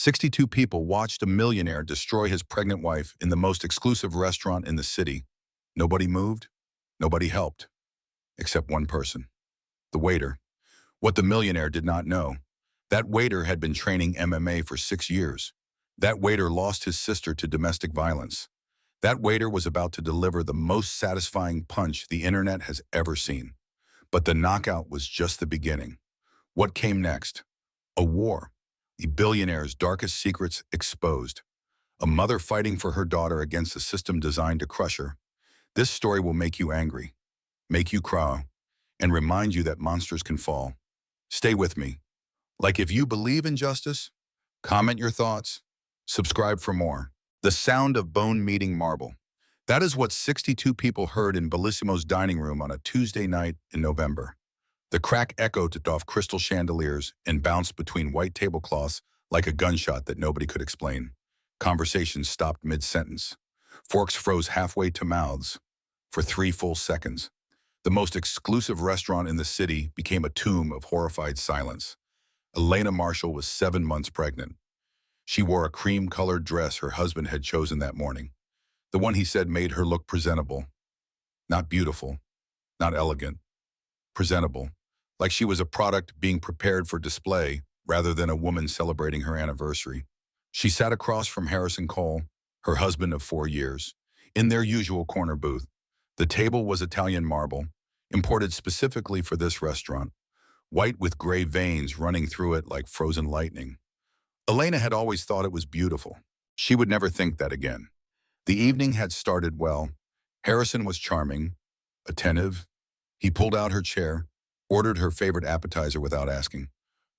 62 people watched a millionaire destroy his pregnant wife in the most exclusive restaurant in the city. Nobody moved, nobody helped, except one person, the waiter. What the millionaire did not know, that waiter had been training MMA for 6 years. That waiter lost his sister to domestic violence. That waiter was about to deliver the most satisfying punch the internet has ever seen. But the knockout was just the beginning. What came next? A war. The billionaire's darkest secrets exposed. A mother fighting for her daughter against a system designed to crush her. This story will make you angry, make you cry, and remind you that monsters can fall. Stay with me. Like if you believe in justice, comment your thoughts, subscribe for more. The sound of bone meeting marble. That is what 62 people heard in Bellissimo's dining room on a Tuesday night in November. The crack echoed off crystal chandeliers and bounced between white tablecloths like a gunshot that nobody could explain. Conversations stopped mid-sentence. Forks froze halfway to mouths. For 3 full seconds, the most exclusive restaurant in the city became a tomb of horrified silence. Elena Marshall was 7 months pregnant. She wore a cream-colored dress her husband had chosen that morning. The one he said made her look presentable. Not beautiful, not elegant. Presentable. Like she was a product being prepared for display rather than a woman celebrating her anniversary. She sat across from Harrison Cole, her husband of 4 years, in their usual corner booth. The table was Italian marble, imported specifically for this restaurant, white with gray veins running through it like frozen lightning. Elena had always thought it was beautiful. She would never think that again. The evening had started well. Harrison was charming, attentive. He pulled out her chair, ordered her favorite appetizer without asking,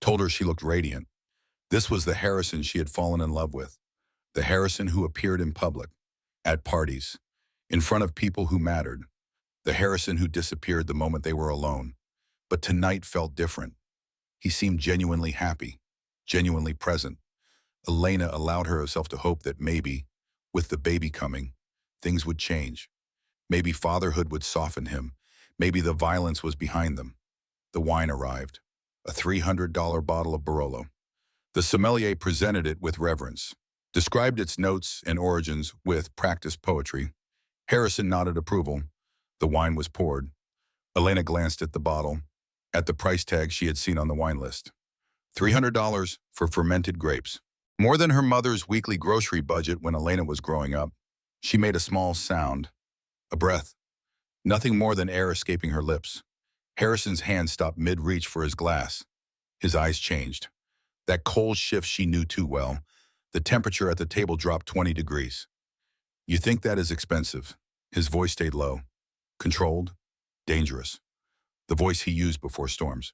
told her she looked radiant. This was the Harrison she had fallen in love with, the Harrison who appeared in public, at parties, in front of people who mattered, the Harrison who disappeared the moment they were alone. But tonight felt different. He seemed genuinely happy, genuinely present. Elena allowed herself to hope that maybe, with the baby coming, things would change. Maybe fatherhood would soften him. Maybe the violence was behind them. The wine arrived, a $300 bottle of Barolo. The sommelier presented it with reverence, described its notes and origins with practiced poetry. Harrison nodded approval. The wine was poured. Elena glanced at the bottle, at the price tag she had seen on the wine list. $300 for fermented grapes. More than her mother's weekly grocery budget when Elena was growing up. She made a small sound, a breath. Nothing more than air escaping her lips. Harrison's hand stopped mid-reach for his glass. His eyes changed. That cold shift she knew too well. The temperature at the table dropped 20 degrees. You think that is expensive? His voice stayed low. Controlled? Dangerous. The voice he used before storms.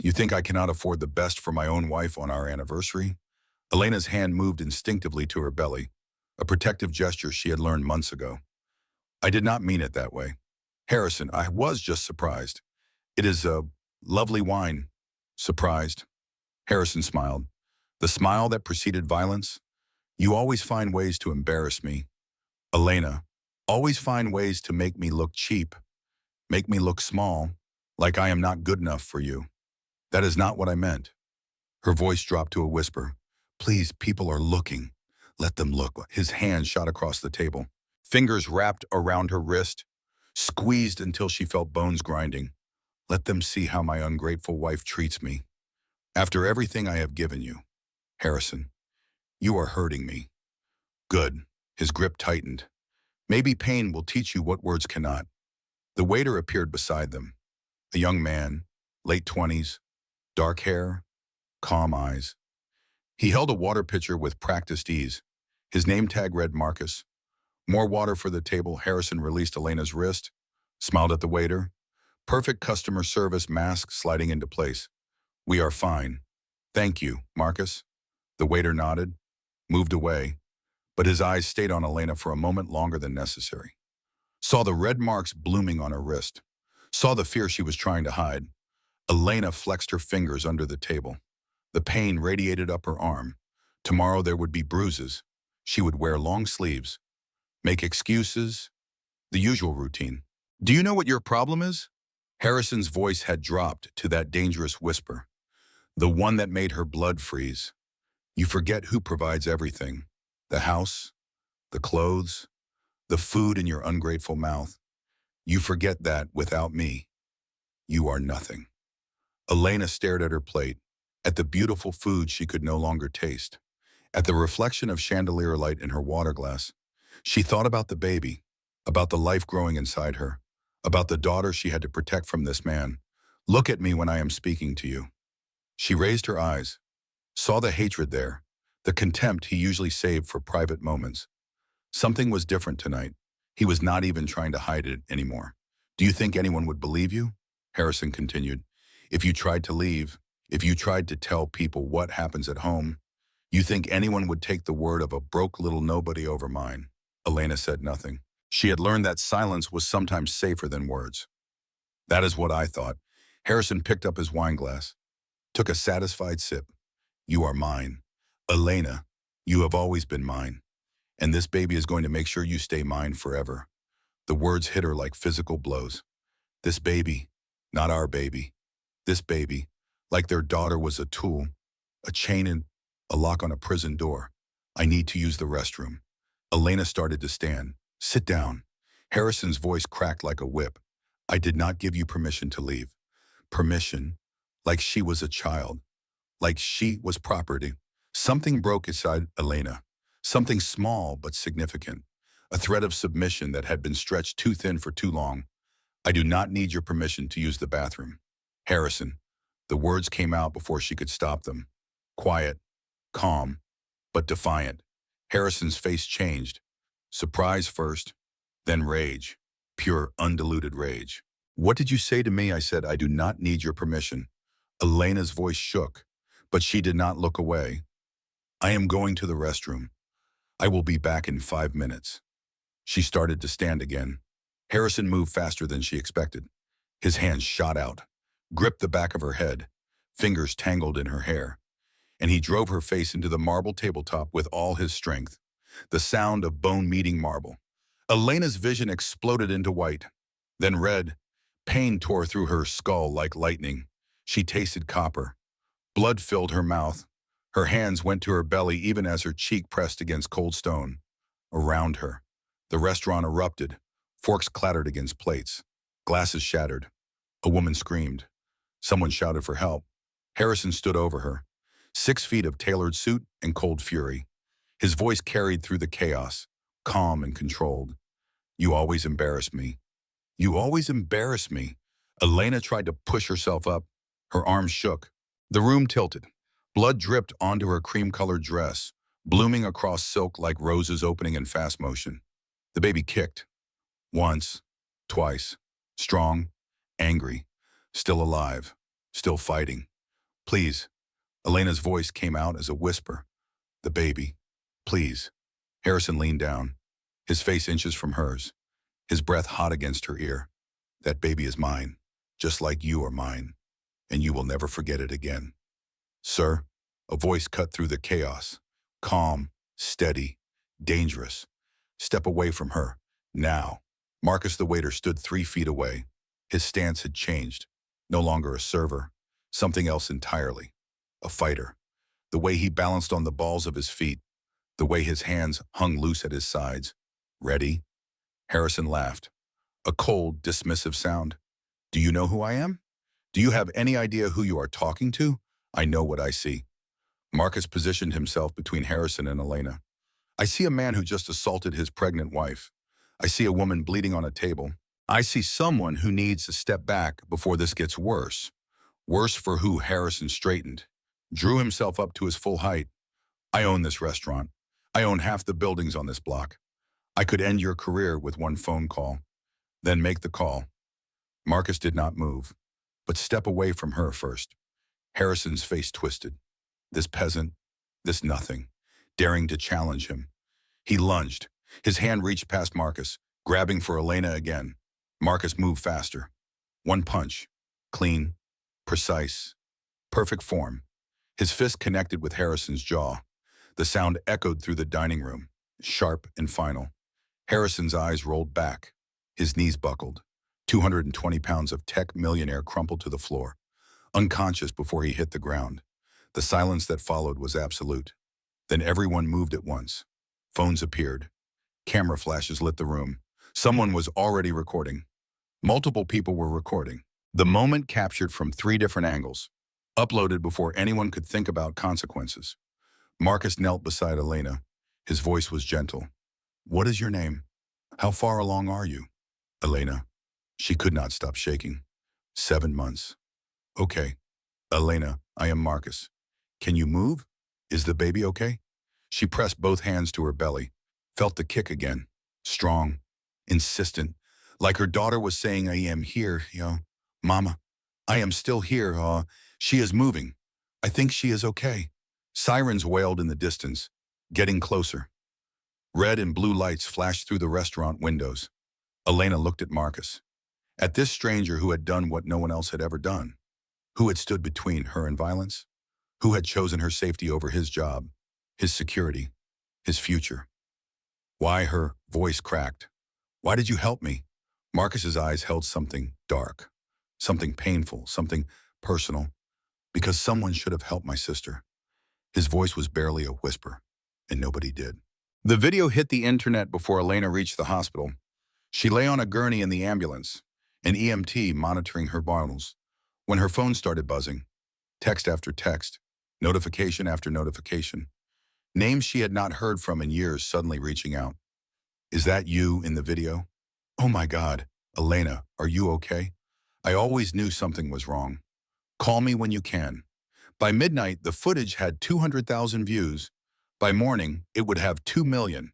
You think I cannot afford the best for my own wife on our anniversary? Elena's hand moved instinctively to her belly, a protective gesture she had learned months ago. I did not mean it that way. Harrison, I was just surprised. It is a lovely wine. Surprised. Harrison smiled. The smile that preceded violence. You always find ways to embarrass me. Elena, always find ways to make me look cheap, make me look small, like I am not good enough for you. That is not what I meant. Her voice dropped to a whisper. Please, people are looking. Let them look. His hand shot across the table. Fingers wrapped around her wrist, squeezed until she felt bones grinding. Let them see how my ungrateful wife treats me. After everything I have given you, Harrison, you are hurting me. Good. His grip tightened. Maybe pain will teach you what words cannot. The waiter appeared beside them. A young man, late 20s, dark hair, calm eyes. He held a water pitcher with practiced ease. His name tag read Marcus. More water for the table. Harrison released Elena's wrist, smiled at the waiter. Perfect customer service, mask sliding into place. We are fine. Thank you, Marcus. The waiter nodded, moved away, but his eyes stayed on Elena for a moment longer than necessary. Saw the red marks blooming on her wrist. Saw the fear she was trying to hide. Elena flexed her fingers under the table. The pain radiated up her arm. Tomorrow there would be bruises. She would wear long sleeves, make excuses, the usual routine. Do you know what your problem is? Harrison's voice had dropped to that dangerous whisper, the one that made her blood freeze. You forget who provides everything. The house, the clothes, the food in your ungrateful mouth. You forget that without me, you are nothing. Elena stared at her plate, at the beautiful food she could no longer taste, at the reflection of chandelier light in her water glass. She thought about the baby, about the life growing inside her, about the daughter she had to protect from this man. Look at me when I am speaking to you. She raised her eyes, saw the hatred there, the contempt he usually saved for private moments. Something was different tonight. He was not even trying to hide it anymore. Do you think anyone would believe you? Harrison continued. If you tried to leave, if you tried to tell people what happens at home, you think anyone would take the word of a broke little nobody over mine? Elena said nothing. She had learned that silence was sometimes safer than words. That is what I thought. Harrison picked up his wine glass, took a satisfied sip. You are mine. Elena, you have always been mine. And this baby is going to make sure you stay mine forever. The words hit her like physical blows. This baby, not our baby. This baby, like their daughter was a tool, a chain and a lock on a prison door. I need to use the restroom. Elena started to stand. Sit down. Harrison's voice cracked like a whip. I did not give you permission to leave. Permission, like she was a child, like she was property. Something broke inside Elena. Something small but significant. A thread of submission that had been stretched too thin for too long. I do not need your permission to use the bathroom. Harrison. The words came out before she could stop them. Quiet, calm, but defiant. Harrison's face changed. Surprise first, then rage. Pure, undiluted rage. What did you say to me? I said, I do not need your permission. Elena's voice shook, but she did not look away. I am going to the restroom. I will be back in 5 minutes. She started to stand again. Harrison moved faster than she expected. His hands shot out, gripped the back of her head, fingers tangled in her hair, and he drove her face into the marble tabletop with all his strength. The sound of bone meeting marble. Elena's vision exploded into white, then red. Pain tore through her skull like lightning. She tasted copper. Blood filled her mouth. Her hands went to her belly even as her cheek pressed against cold stone. Around her, the restaurant erupted. Forks clattered against plates. Glasses shattered. A woman screamed. Someone shouted for help. Harrison stood over her, 6 feet of tailored suit and cold fury. His voice carried through the chaos, calm and controlled. You always embarrass me. You always embarrass me. Elena tried to push herself up. Her arms shook. The room tilted. Blood dripped onto her cream-colored dress, blooming across silk like roses opening in fast motion. The baby kicked. Once, twice. Strong, angry, still alive, still fighting. Please. Elena's voice came out as a whisper. The baby. Please. Harrison leaned down, his face inches from hers, his breath hot against her ear. That baby is mine, just like you are mine, and you will never forget it again. Sir, a voice cut through the chaos, calm, steady, dangerous. Step away from her, now. Marcus the waiter stood 3 feet away. His stance had changed. No longer a server, something else entirely. A fighter. The way he balanced on the balls of his feet, the way his hands hung loose at his sides. Ready? Harrison laughed. A cold, dismissive sound. Do you know who I am? Do you have any idea who you are talking to? I know what I see. Marcus positioned himself between Harrison and Elena. I see a man who just assaulted his pregnant wife. I see a woman bleeding on a table. I see someone who needs to step back before this gets worse. Worse for who? Harrison straightened, drew himself up to his full height. I own this restaurant. I own half the buildings on this block. I could end your career with one phone call. Then make the call. Marcus did not move, but step away from her first. Harrison's face twisted. This peasant, this nothing, daring to challenge him. He lunged. His hand reached past Marcus, grabbing for Elena again. Marcus moved faster. One punch. Clean, precise, perfect form. His fist connected with Harrison's jaw. The sound echoed through the dining room, sharp and final. Harrison's eyes rolled back. His knees buckled. 220 pounds of tech millionaire crumpled to the floor, unconscious before he hit the ground. The silence that followed was absolute. Then everyone moved at once. Phones appeared. Camera flashes lit the room. Someone was already recording. Multiple people were recording. The moment captured from 3 different angles. Uploaded before anyone could think about consequences. Marcus knelt beside Elena. His voice was gentle. "What is your name? How far along are you?" "Elena." She could not stop shaking. "7 months." "Okay." "Elena, I am Marcus. Can you move? Is the baby okay?" She pressed both hands to her belly, felt the kick again. Strong, insistent, like her daughter was saying, "I am here, Mama. I am still here, she is moving. I think she is okay." Sirens wailed in the distance, getting closer. Red and blue lights flashed through the restaurant windows. Elena looked at Marcus. At this stranger who had done what no one else had ever done. Who had stood between her and violence? Who had chosen her safety over his job, his security, his future? Why her voice cracked. "Why did you help me?" Marcus's eyes held something dark, something painful, something personal. "Because someone should have helped my sister." His voice was barely a whisper, and nobody did. The video hit the internet before Elena reached the hospital. She lay on a gurney in the ambulance, an EMT monitoring her vitals, when her phone started buzzing. Text after text, notification after notification. Names she had not heard from in years suddenly reaching out. "Is that you in the video?" "Oh my God, Elena, are you okay? I always knew something was wrong. Call me when you can." By midnight, the footage had 200,000 views. By morning, it would have 2 million.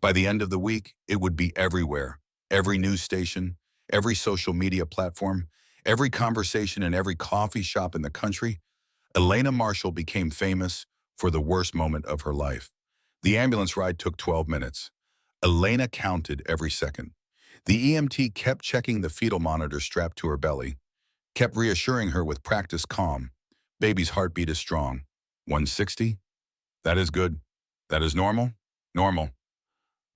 By the end of the week, it would be everywhere. Every news station, every social media platform, every conversation in every coffee shop in the country. Elena Marshall became famous for the worst moment of her life. The ambulance ride took 12 minutes. Elena counted every second. The EMT kept checking the fetal monitor strapped to her belly, kept reassuring her with practiced calm. "Baby's heartbeat is strong. 160? That is good. That is normal? Normal."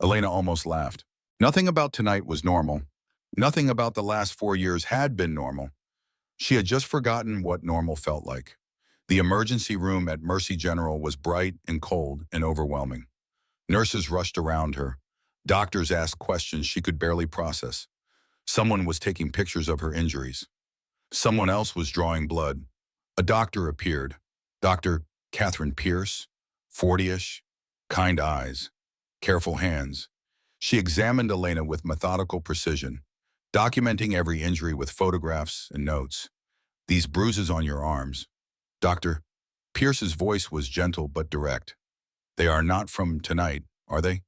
Elena almost laughed. Nothing about tonight was normal. Nothing about the last 4 years had been normal. She had just forgotten what normal felt like. The emergency room at Mercy General was bright and cold and overwhelming. Nurses rushed around her. Doctors asked questions she could barely process. Someone was taking pictures of her injuries. Someone else was drawing blood. A doctor appeared. Dr. Catherine Pierce, 40-ish, kind eyes, careful hands. She examined Elena with methodical precision, documenting every injury with photographs and notes. "These bruises on your arms." Dr. Pierce's voice was gentle but direct. "They are not from tonight, are they?"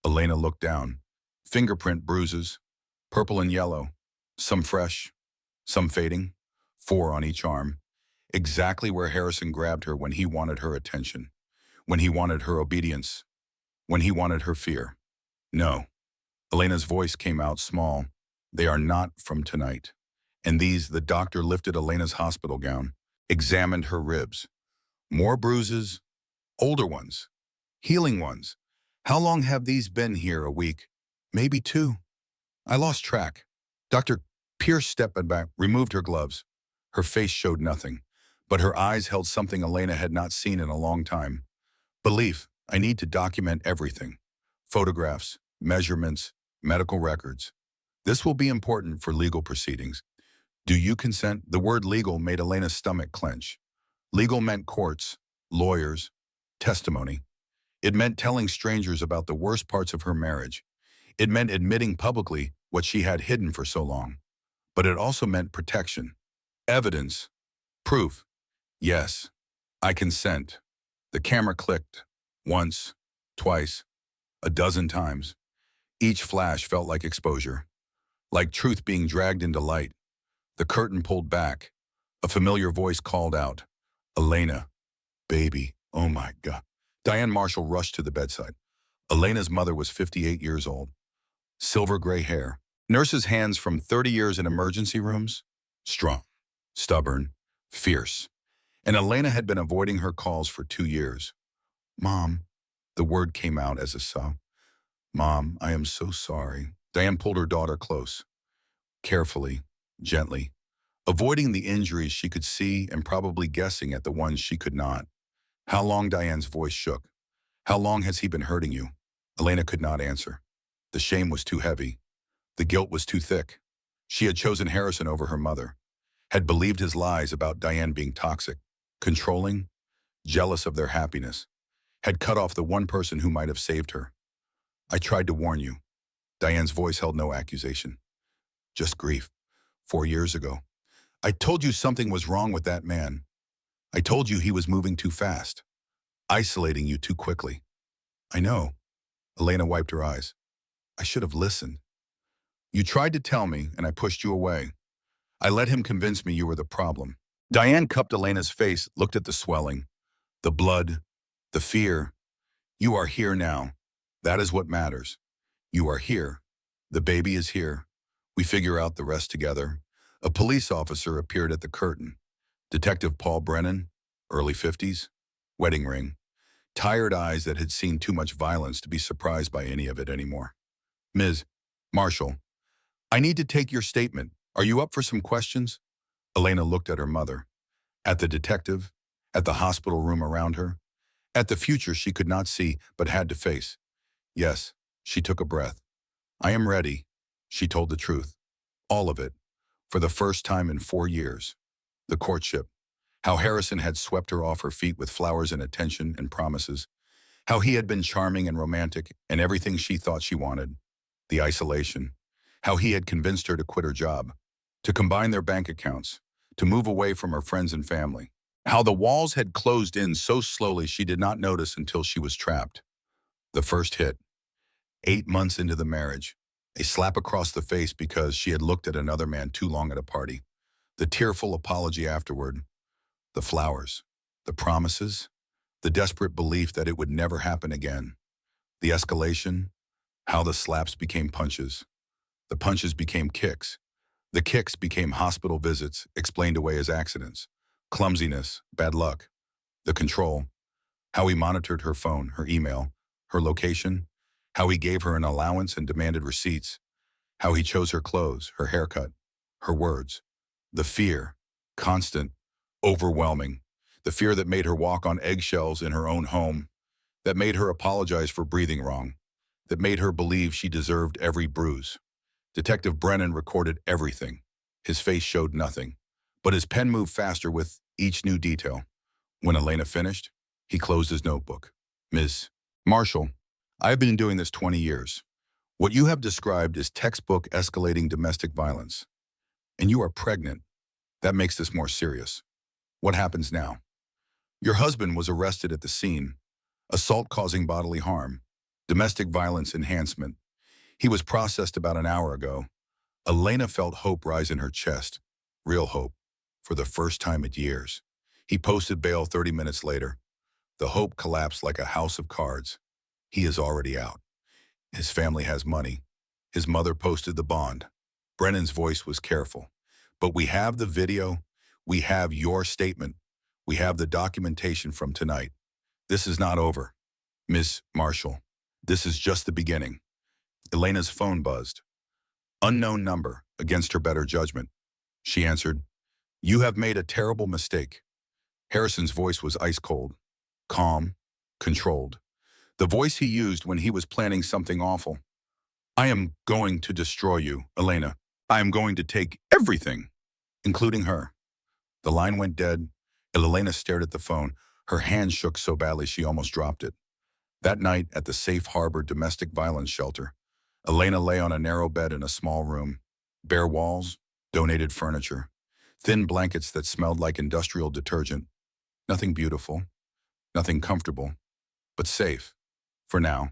Elena looked down. Fingerprint bruises, purple and yellow, some fresh, some fading, 4 on each arm. Exactly where Harrison grabbed her when he wanted her attention, when he wanted her obedience, when he wanted her fear. "No." Elena's voice came out small. "They are not from tonight." And these, the doctor lifted Elena's hospital gown, examined her ribs. More bruises, older ones, healing ones. "How long have these been here? A week? Maybe 2? I lost track." Dr. Pierce stepped back, removed her gloves. Her face showed nothing, but her eyes held something Elena had not seen in a long time. "Belief. I need to document everything. Photographs, measurements, medical records. This will be important for legal proceedings. Do you consent?" The word legal made Elena's stomach clench. Legal meant courts, lawyers, testimony. It meant telling strangers about the worst parts of her marriage. It meant admitting publicly what she had hidden for so long. But it also meant protection, evidence, proof. "Yes, I consent." The camera clicked. Once, twice, a dozen times. Each flash felt like exposure, like truth being dragged into light. The curtain pulled back. A familiar voice called out, "Elena, baby, oh my God." Diane Marshall rushed to the bedside. Elena's mother was 58 years old. Silver gray hair. Nurses' hands from 30 years in emergency rooms. Strong, stubborn, fierce. And Elena had been avoiding her calls for 2 years. "Mom," the word came out as a sob. "Mom, I am so sorry." Diane pulled her daughter close, carefully, gently, avoiding the injuries she could see and probably guessing at the ones she could not. "How long?" Diane's voice shook. How long has he been hurting you? Elena could not answer. The shame was too heavy. The guilt was too thick. She had chosen Harrison over her mother, had believed his lies about Diane being toxic, controlling, jealous of their happiness, had cut off the one person who might have saved her. I tried to warn you. Diane's voice held no accusation, just grief. 4 years ago. I told you something was wrong with that man. I told you he was moving too fast, isolating you too quickly. I know. Elena wiped her eyes. I should have listened. You tried to tell me, and I pushed you away. I let him convince me you were the problem. Diane cupped Elena's face, looked at the swelling, the blood, the fear. You are here now. That is what matters. You are here. The baby is here. We figure out the rest together. A police officer appeared at the curtain. Detective Paul Brennan, early 50s, wedding ring, tired eyes that had seen too much violence to be surprised by any of it anymore. Ms. Marshall, I need to take your statement. Are you up for some questions? Elena looked at her mother, at the detective, at the hospital room around her, at the future she could not see but had to face. Yes, she took a breath. I am ready. She told the truth. All of it. For the first time in 4 years. The courtship. How Harrison had swept her off her feet with flowers and attention and promises. How he had been charming and romantic and everything she thought she wanted. The isolation. How he had convinced her to quit her job, to combine their bank accounts, to move away from her friends and family. How the walls had closed in so slowly she did not notice until she was trapped. The first hit. 8 months into the marriage. A slap across the face because she had looked at another man too long at a party. The tearful apology afterward. The flowers. The promises. The desperate belief that it would never happen again. The escalation. How the slaps became punches. The punches became kicks. The kicks became hospital visits, explained away as accidents. Clumsiness, bad luck. The control. How he monitored her phone, her email, her location. How he gave her an allowance and demanded receipts. How he chose her clothes, her haircut, her words. The fear, constant, overwhelming. The fear that made her walk on eggshells in her own home. That made her apologize for breathing wrong. That made her believe she deserved every bruise. Detective Brennan recorded everything. His face showed nothing, but his pen moved faster with each new detail. When Elena finished, he closed his notebook. Ms. Marshall, I have been doing this 20 years. What you have described is textbook escalating domestic violence. And you are pregnant. That makes this more serious. What happens now? Your husband was arrested at the scene. Assault causing bodily harm. Domestic violence enhancement. He was processed about an hour ago. Elena felt hope rise in her chest. Real hope. For the first time in years. He posted bail 30 minutes later. The hope collapsed like a house of cards. He is already out. His family has money. His mother posted the bond. Brennan's voice was careful. But we have the video. We have your statement. We have the documentation from tonight. This is not over. Miss Marshall, this is just the beginning. Elena's phone buzzed. Unknown number, against her better judgment. She answered, You have made a terrible mistake. Harrison's voice was ice cold, calm, controlled. The voice he used when he was planning something awful. I am going to destroy you, Elena. I am going to take everything, including her. The line went dead, and Elena stared at the phone. Her hand shook so badly she almost dropped it. That night at the Safe Harbor domestic violence shelter, Elena lay on a narrow bed in a small room. Bare walls, donated furniture, thin blankets that smelled like industrial detergent. Nothing beautiful, nothing comfortable, but safe. For now.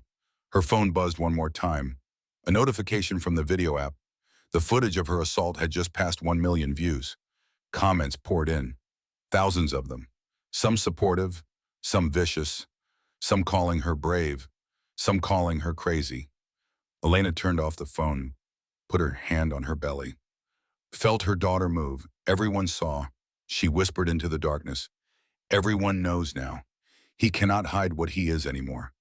Her phone buzzed one more time. A notification from the video app. The footage of her assault had just passed 1 million views. Comments poured in. Thousands of them. Some supportive, some vicious, some calling her brave, some calling her crazy. Elena turned off the phone, put her hand on her belly. Felt her daughter move. Everyone saw. She whispered into the darkness. Everyone knows now. He cannot hide what he is anymore.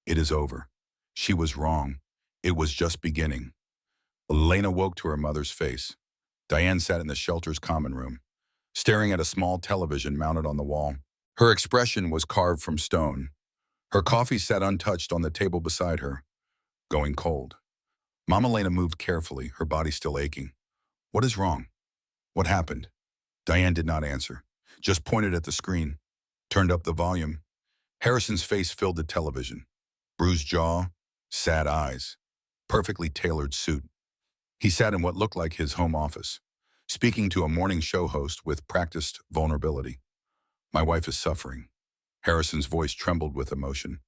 It is over. She was wrong. It was just beginning. Elena woke to her mother's face. Diane sat in the shelter's common room, staring at a small television mounted on the wall. Her expression was carved from stone. Her coffee sat untouched on the table beside her, going cold. Mama Elena moved carefully, her body still aching. What is wrong? What happened? Diane did not answer, just pointed at the screen, turned up the volume. Harrison's face filled the television. Bruised jaw, sad eyes, perfectly tailored suit. He sat in what looked like his home office, speaking to a morning show host with practiced vulnerability. My wife is suffering. Harrison's voice trembled with emotion.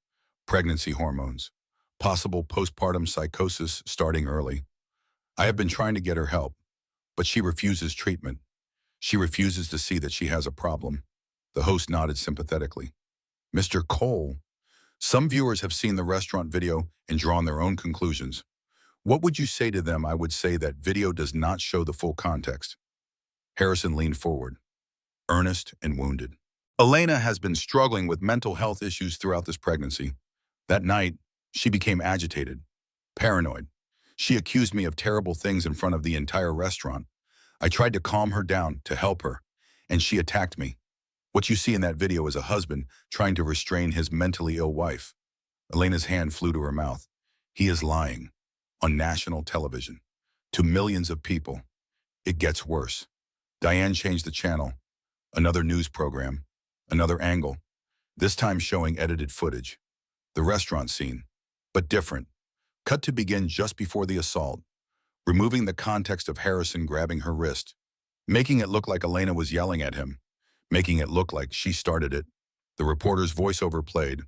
Pregnancy hormones. Possible postpartum psychosis starting early. I have been trying to get her help, but she refuses treatment. She refuses to see that she has a problem. The host nodded sympathetically. Mr. Cole, some viewers have seen the restaurant video and drawn their own conclusions. What would you say to them? I would say that video does not show the full context. Harrison leaned forward, earnest and wounded. Elena has been struggling with mental health issues throughout this pregnancy. That night, she became agitated, paranoid. She accused me of terrible things in front of the entire restaurant. I tried to calm her down, to help her, and she attacked me. What you see in that video is a husband trying to restrain his mentally ill wife. Elena's hand flew to her mouth. He is lying. On national television. To millions of people. It gets worse. Diane changed the channel. Another news program. Another angle. This time showing edited footage. The restaurant scene. But different. Cut to begin just before the assault. Removing the context of Harrison grabbing her wrist. Making it look like Elena was yelling at him. Making it look like she started it. The reporter's voiceover played.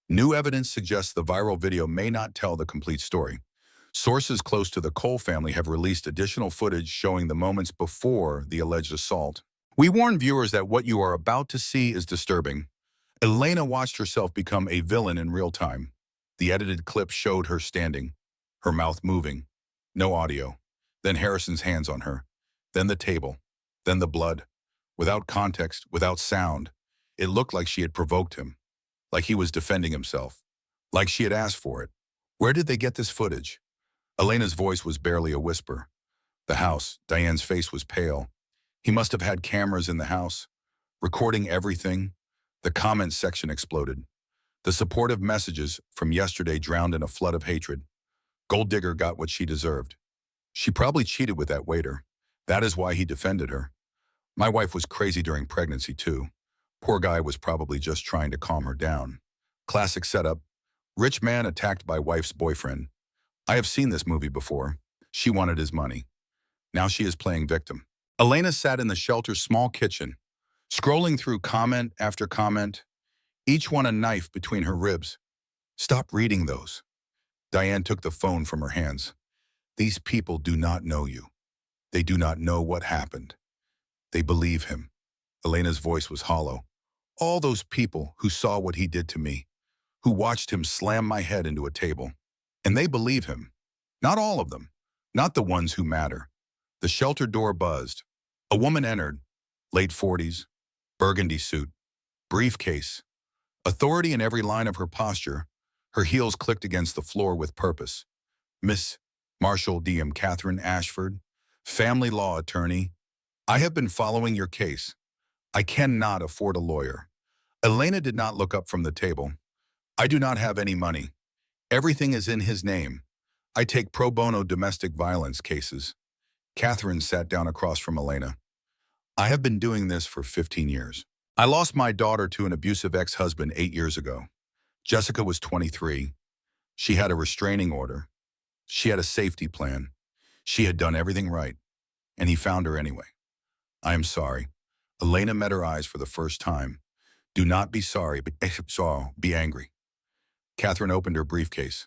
New evidence suggests the viral video may not tell the complete story. Sources close to the Cole family have released additional footage showing the moments before the alleged assault. We warn viewers that what you are about to see is disturbing. Elena watched herself become a villain in real time. The edited clip showed her standing, her mouth moving. No audio. Then Harrison's hands on her. Then the table. Then the blood. Without context, without sound. It looked like she had provoked him. Like he was defending himself. Like she had asked for it. Where did they get this footage? Elena's voice was barely a whisper. The house, Diane's face was pale. He must have had cameras in the house, recording everything. The comments section exploded. The supportive messages from yesterday drowned in a flood of hatred. Gold Digger got what she deserved. She probably cheated with that waiter. That is why he defended her. My wife was crazy during pregnancy too. Poor guy was probably just trying to calm her down. Classic setup. Rich man attacked by wife's boyfriend. I have seen this movie before. She wanted his money. Now she is playing victim. Elena sat in the shelter's small kitchen, scrolling through comment after comment, each one a knife between her ribs. Stop reading those. Diane took the phone from her hands. These people do not know you. They do not know what happened. They believe him. Elena's voice was hollow. All those people who saw what he did to me, who watched him slam my head into a table. And they believe him. Not all of them. Not the ones who matter. The shelter door buzzed. A woman entered. Late 40s. Burgundy suit. Briefcase. Authority in every line of her posture. Her heels clicked against the floor with purpose. Miss Marshall D.M. Catherine Ashford, family law attorney. I have been following your case. I cannot afford a lawyer. Elena did not look up from the table. I do not have any money. Everything is in his name. I take pro bono domestic violence cases. Catherine sat down across from Elena. I have been doing this for 15 years. I lost my daughter to an abusive ex-husband 8 years ago. Jessica was 23. She had a restraining order. She had a safety plan. She had done everything right. And he found her anyway. I am sorry. Elena met her eyes for the first time. Do not be sorry, but be angry. Catherine opened her briefcase.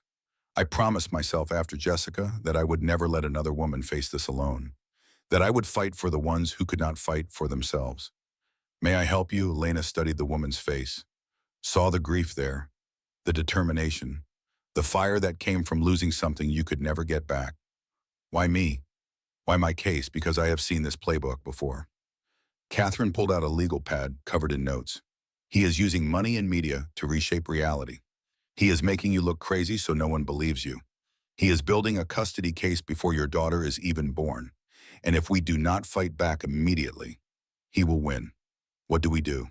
I promised myself after Jessica that I would never let another woman face this alone. That I would fight for the ones who could not fight for themselves. May I help you? Elena studied the woman's face. Saw the grief there. The determination. The fire that came from losing something you could never get back. Why me? Why my case? Because I have seen this playbook before. Catherine pulled out a legal pad covered in notes. He is using money and media to reshape reality. He is making you look crazy so no one believes you. He is building a custody case before your daughter is even born. And if we do not fight back immediately, he will win. What do?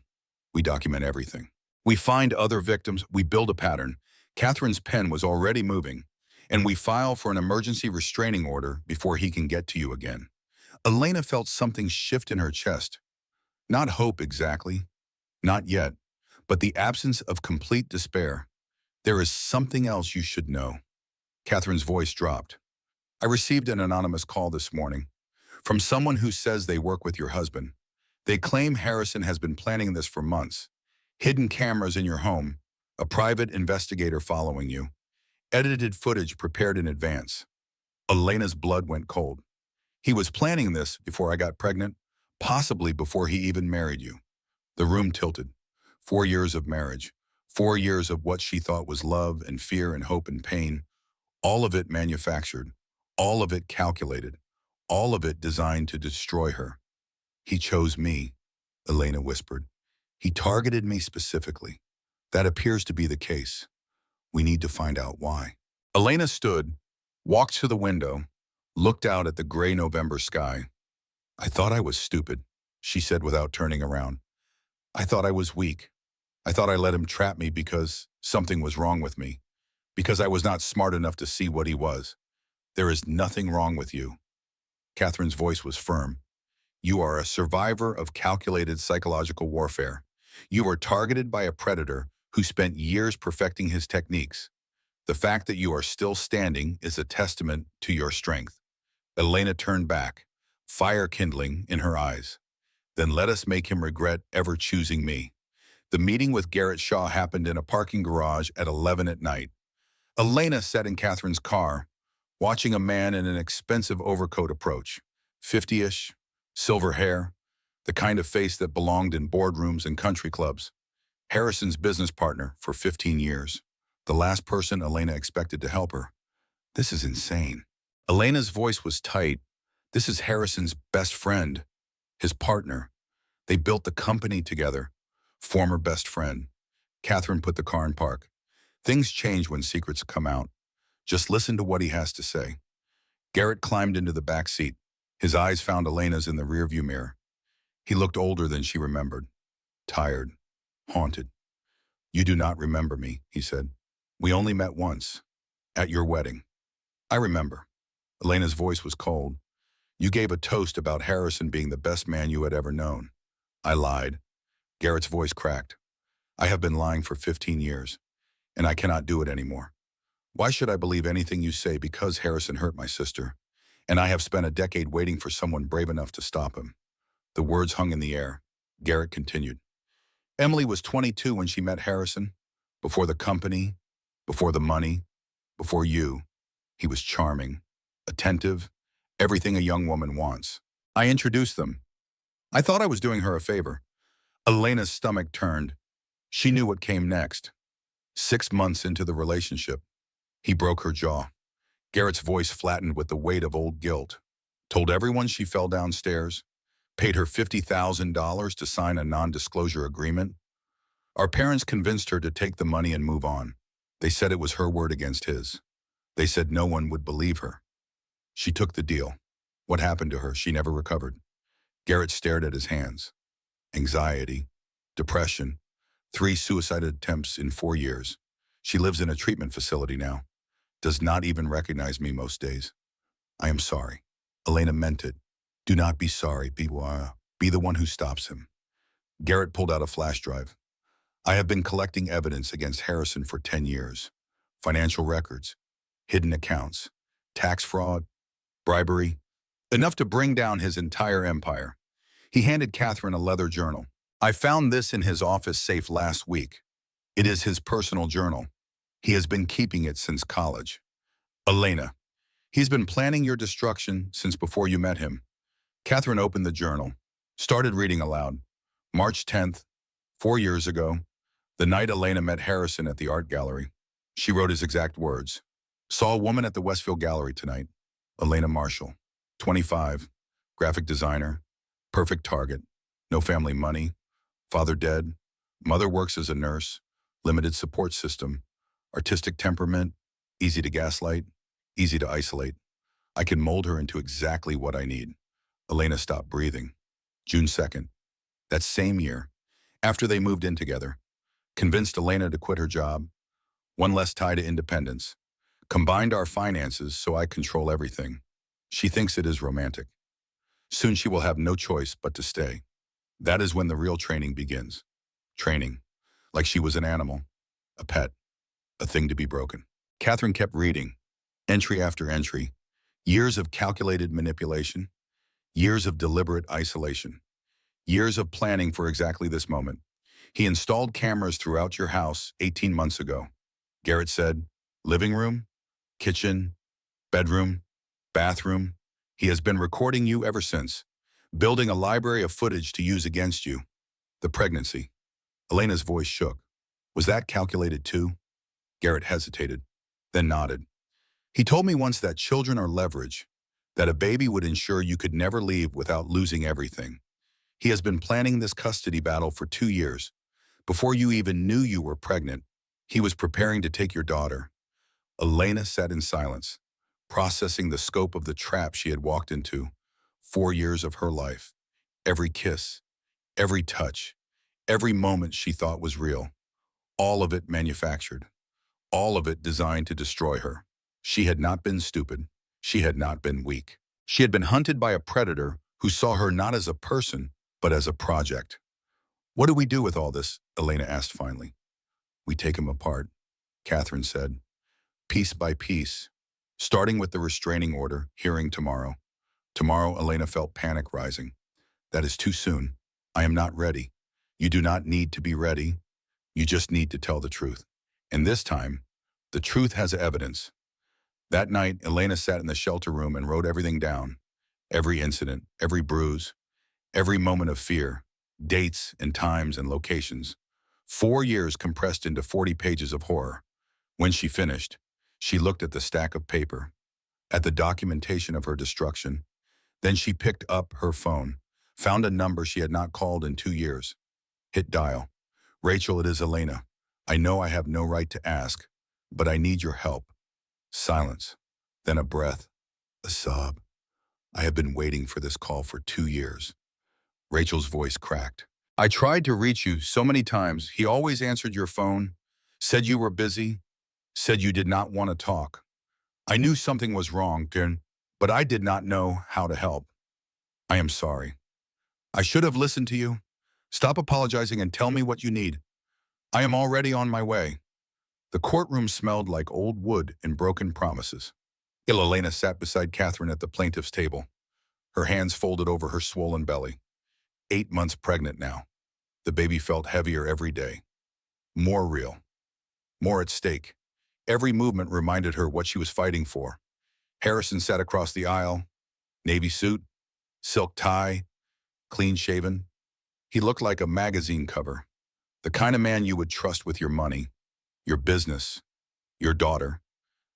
We document everything. We find other victims, we build a pattern. Catherine's pen was already moving, and we file for an emergency restraining order before he can get to you again. Elena felt something shift in her chest. Not hope exactly, not yet, but the absence of complete despair. There is something else you should know. Catherine's voice dropped. I received an anonymous call this morning from someone who says they work with your husband. They claim Harrison has been planning this for months. Hidden cameras in your home, a private investigator following you, edited footage prepared in advance. Elena's blood went cold. He was planning this before I got pregnant, possibly before he even married you. The room tilted. 4 years of marriage, 4 years of what she thought was love and fear and hope and pain, all of it manufactured, all of it calculated, all of it designed to destroy her. He chose me, Elena whispered. He targeted me specifically. That appears to be the case. We need to find out why. Elena stood, walked to the window, looked out at the gray November sky. I thought I was stupid, she said without turning around. I thought I was weak. I thought I let him trap me because something was wrong with me, because I was not smart enough to see what he was. There is nothing wrong with you. Catherine's voice was firm. You are a survivor of calculated psychological warfare. You were targeted by a predator who spent years perfecting his techniques. The fact that you are still standing is a testament to your strength. Elena turned back, fire kindling in her eyes. Then let us make him regret ever choosing me. The meeting with Garrett Shaw happened in a parking garage at 11 at night. Elena sat in Catherine's car, watching a man in an expensive overcoat approach. 50-ish, silver hair, the kind of face that belonged in boardrooms and country clubs. Harrison's business partner for 15 years. The last person Elena expected to help her. This is insane. Elena's voice was tight. This is Harrison's best friend, his partner. They built the company together. Former best friend. Catherine put the car in park. Things change when secrets come out. Just listen to what he has to say. Garrett climbed into the back seat. His eyes found Elena's in the rearview mirror. He looked older than she remembered. Tired. Haunted. You do not remember me, he said. We only met once. At your wedding. I remember. Elena's voice was cold. You gave a toast about Harrison being the best man you had ever known. I lied. Garrett's voice cracked. I have been lying for 15 years, and I cannot do it anymore. Why should I believe anything you say because Harrison hurt my sister, and I have spent a decade waiting for someone brave enough to stop him? The words hung in the air. Garrett continued. Emily was 22 when she met Harrison. Before the company, before the money, before you. He was charming, attentive, everything a young woman wants. I introduced them. I thought I was doing her a favor. Elena's stomach turned. She knew what came next. 6 months into the relationship, he broke her jaw. Garrett's voice flattened with the weight of old guilt. Told everyone she fell downstairs. Paid her $50,000 to sign a non-disclosure agreement. Our parents convinced her to take the money and move on. They said it was her word against his. They said no one would believe her. She took the deal. What happened to her? She never recovered. Garrett stared at his hands. Anxiety, depression, 3 suicide attempts in 4 years. She lives in a treatment facility now. Does not even recognize me most days. I am sorry. Elena meant it. Do not be sorry. Be the one who stops him. Garrett pulled out a flash drive. I have been collecting evidence against Harrison for 10 years. Financial records, hidden accounts, tax fraud, bribery, enough to bring down his entire empire. He handed Catherine a leather journal. I found this in his office safe last week. It is his personal journal. He has been keeping it since college. Elena, he's been planning your destruction since before you met him. Catherine opened the journal, started reading aloud. March 10th, 4 years ago, the night Elena met Harrison at the art gallery. She wrote his exact words. Saw a woman at the Westfield Gallery tonight. Elena Marshall, 25, graphic designer, perfect target, no family money, father dead, mother works as a nurse, limited support system, artistic temperament, easy to gaslight, easy to isolate. I can mold her into exactly what I need. Elena stopped breathing. June 2nd. That same year, after they moved in together, convinced Elena to quit her job, one less tie to independence, combined our finances so I control everything. She thinks it is romantic. Soon she will have no choice but to stay. That is when the real training begins. Training, like she was an animal, a pet, a thing to be broken. Catherine kept reading, entry after entry, years of calculated manipulation, years of deliberate isolation, years of planning for exactly this moment. He installed cameras throughout your house 18 months ago. Garrett said, living room, kitchen, bedroom, bathroom. He has been recording you ever since, building a library of footage to use against you. The pregnancy. Elena's voice shook. Was that calculated too? Garrett hesitated, then nodded. He told me once that children are leverage, that a baby would ensure you could never leave without losing everything. He has been planning this custody battle for 2 years. Before you even knew you were pregnant, he was preparing to take your daughter. Elena sat in silence, processing the scope of the trap she had walked into. 4 years of her life. Every kiss, every touch, every moment she thought was real. All of it manufactured. All of it designed to destroy her. She had not been stupid. She had not been weak. She had been hunted by a predator who saw her not as a person, but as a project. What do we do with all this? Elena asked finally. We take him apart, Catherine said, piece by piece, starting with the restraining order, hearing tomorrow. Tomorrow, Elena felt panic rising. That is too soon. I am not ready. You do not need to be ready. You just need to tell the truth. And this time, the truth has evidence. That night, Elena sat in the shelter room and wrote everything down. Every incident, every bruise, every moment of fear, dates and times and locations. 4 years compressed into 40 pages of horror. When she finished, she looked at the stack of paper, at the documentation of her destruction. Then she picked up her phone, found a number she had not called in 2 years. Hit dial. Rachel, it is Elena. I know I have no right to ask, but I need your help. Silence. Then a breath, a sob. I have been waiting for this call for 2 years. Rachel's voice cracked. I tried to reach you so many times. He always answered your phone, said you were busy, said you did not want to talk. I knew something was wrong, Karen, but I did not know how to help. I am sorry. I should have listened to you. Stop apologizing and tell me what you need. I am already on my way. The courtroom smelled like old wood and broken promises. Elena sat beside Catherine at the plaintiff's table, her hands folded over her swollen belly. 8 months pregnant now. The baby felt heavier every day. More real. More at stake. Every movement reminded her what she was fighting for. Harrison sat across the aisle, navy suit, silk tie, clean-shaven. He looked like a magazine cover, the kind of man you would trust with your money, your business, your daughter,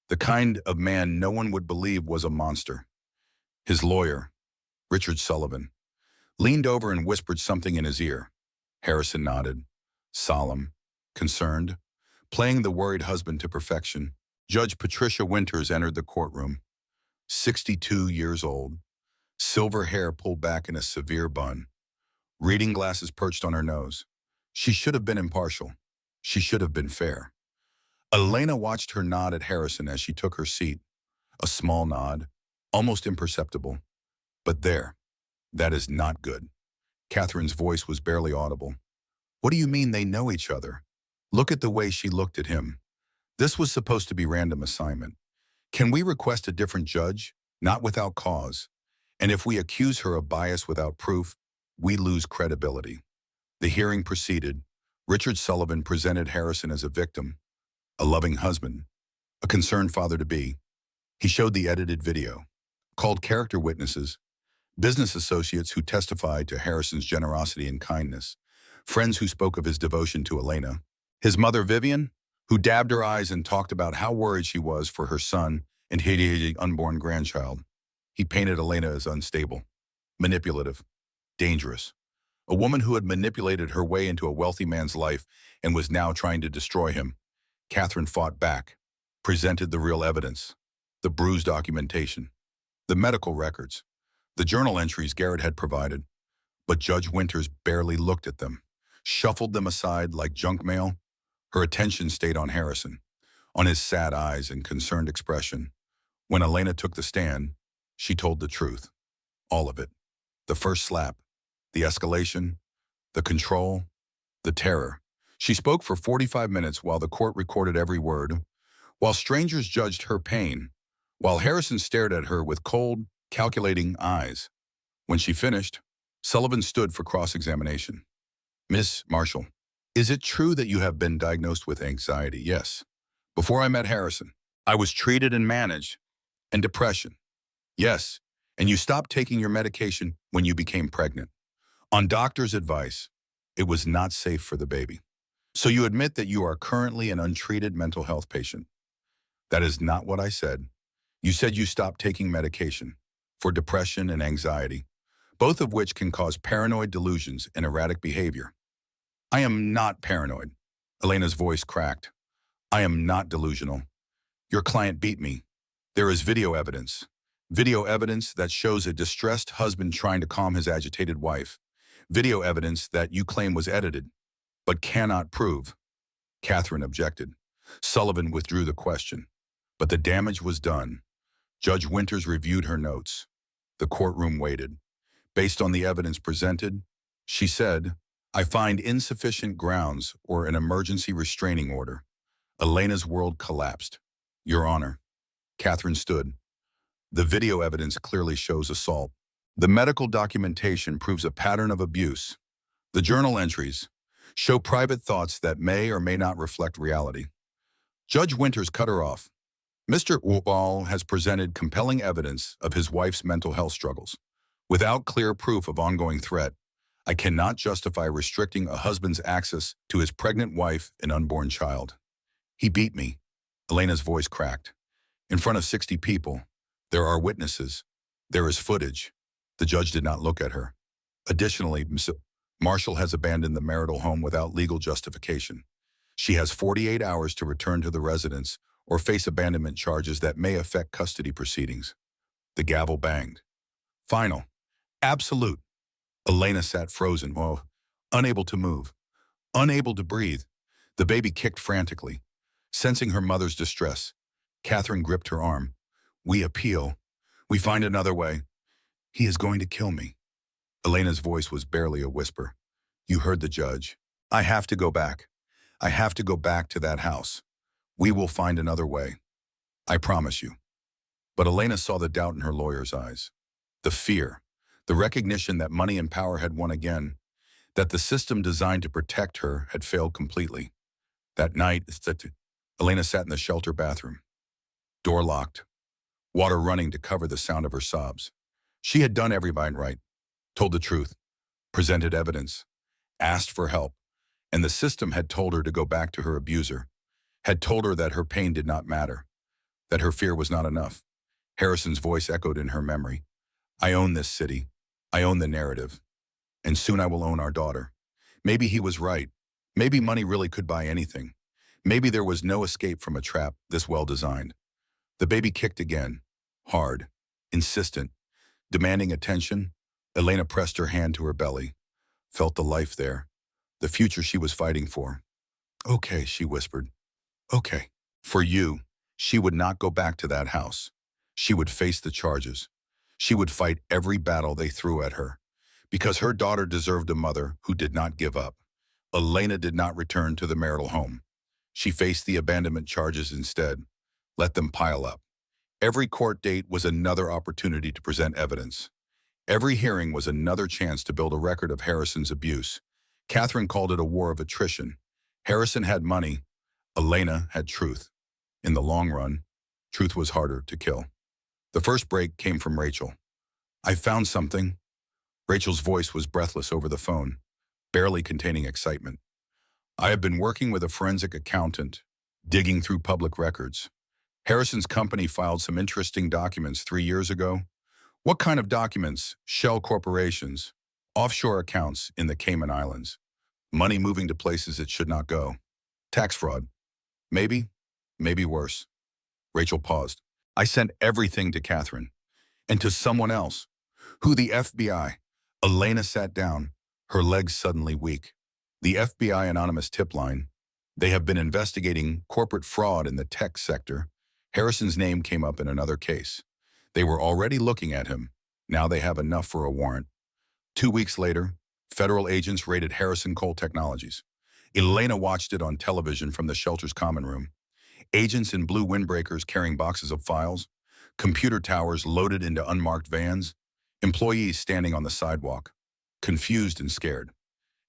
the kind of man no one would believe was a monster. His lawyer, Richard Sullivan, leaned over and whispered something in his ear. Harrison nodded, solemn, concerned, playing the worried husband to perfection. Judge Patricia Winters entered the courtroom, 62 years old, silver hair pulled back in a severe bun, reading glasses perched on her nose. She should have been impartial. She should have been fair. Elena watched her nod at Harrison as she took her seat, a small nod, almost imperceptible. But there, that is not good. Catherine's voice was barely audible. What do you mean they know each other? Look at the way she looked at him. This was supposed to be random assignment. Can we request a different judge? Not without cause. And if we accuse her of bias without proof, we lose credibility. The hearing proceeded. Richard Sullivan presented Harrison as a victim, a loving husband, a concerned father-to-be. He showed the edited video, called character witnesses, business associates who testified to Harrison's generosity and kindness, friends who spoke of his devotion to Elena, his mother Vivian, who dabbed her eyes and talked about how worried she was for her son and his unborn grandchild. He painted Elena as unstable, manipulative, dangerous, a woman who had manipulated her way into a wealthy man's life and was now trying to destroy him. Catherine fought back, presented the real evidence, the bruised documentation, the medical records, the journal entries Garrett had provided. But Judge Winters barely looked at them, shuffled them aside like junk mail. Her attention stayed on Harrison, on his sad eyes and concerned expression. When Elena took the stand, she told the truth. All of it. The first slap, the escalation, the control, the terror. She spoke for 45 minutes while the court recorded every word, while strangers judged her pain, while Harrison stared at her with cold, calculating eyes. When she finished, Sullivan stood for cross-examination. Miss Marshall, is it true that you have been diagnosed with anxiety? Yes. Before I met Harrison, I was treated and managed. And depression? Yes. And you stopped taking your medication when you became pregnant. On doctor's advice, it was not safe for the baby. So you admit that you are currently an untreated mental health patient. That is not what I said. You said you stopped taking medication for depression and anxiety, both of which can cause paranoid delusions and erratic behavior. I am not paranoid. Elena's voice cracked. I am not delusional. Your client beat me. There is video evidence. Video evidence that shows a distressed husband trying to calm his agitated wife. Video evidence that you claim was edited, but cannot prove. Catherine objected. Sullivan withdrew the question. But the damage was done. Judge Winters reviewed her notes. The courtroom waited. Based on the evidence presented, she said, I find insufficient grounds or an emergency restraining order. Elena's world collapsed. Your Honor. Catherine stood. The video evidence clearly shows assault. The medical documentation proves a pattern of abuse. The journal entries show private thoughts that may or may not reflect reality. Judge Winters cut her off. Mr. Ubal has presented compelling evidence of his wife's mental health struggles. Without clear proof of ongoing threat, I cannot justify restricting a husband's access to his pregnant wife and unborn child. He beat me. Elena's voice cracked. In front of 60 people, there are witnesses. There is footage. The judge did not look at her. Additionally, Ms. Marshall has abandoned the marital home without legal justification. She has 48 hours to return to the residence or face abandonment charges that may affect custody proceedings. The gavel banged. Final. Absolute. Elena sat frozen, unable to move, unable to breathe. The baby kicked frantically. Sensing her mother's distress, Catherine gripped her arm. We appeal. We find another way. He is going to kill me. Elena's voice was barely a whisper. You heard the judge. I have to go back. I have to go back to that house. We will find another way. I promise you. But Elena saw the doubt in her lawyer's eyes. The fear, the recognition that money and power had won again, that the system designed to protect her had failed completely. That night, Elena sat in the shelter bathroom. Door locked, water running to cover the sound of her sobs. She had done everything right, told the truth, presented evidence, asked for help, and the system had told her to go back to her abuser, had told her that her pain did not matter, that her fear was not enough. Harrison's voice echoed in her memory. I own this city. I own the narrative. And soon I will own our daughter. Maybe he was right. Maybe money really could buy anything. Maybe there was no escape from a trap this well-designed. The baby kicked again, hard, insistent, demanding attention. Elena pressed her hand to her belly, felt the life there, the future she was fighting for. Okay, she whispered. Okay. For you, she would not go back to that house. She would face the charges. She would fight every battle they threw at her, because her daughter deserved a mother who did not give up. Elena did not return to the marital home. She faced the abandonment charges instead. Let them pile up. Every court date was another opportunity to present evidence. Every hearing was another chance to build a record of Harrison's abuse. Catherine called it a war of attrition. Harrison had money. Elena had truth. In the long run, truth was harder to kill. The first break came from Rachel. I found something. Rachel's voice was breathless over the phone, barely containing excitement. I have been working with a forensic accountant, digging through public records. Harrison's company filed some interesting documents 3 years ago. What kind of documents? Shell corporations, offshore accounts in the Cayman Islands, money moving to places it should not go. Tax fraud. Maybe worse. Rachel paused. I sent everything to Catherine and to someone else. Who? The FBI. Elena sat down, her legs suddenly weak. The FBI anonymous tip line. They have been investigating corporate fraud in the tech sector. Harrison's name came up in another case. They were already looking at him. Now they have enough for a warrant. 2 weeks later, federal agents raided Harrison Coal Technologies. Elena watched it on television from the shelter's common room. Agents in blue windbreakers carrying boxes of files, computer towers loaded into unmarked vans, employees standing on the sidewalk, confused and scared.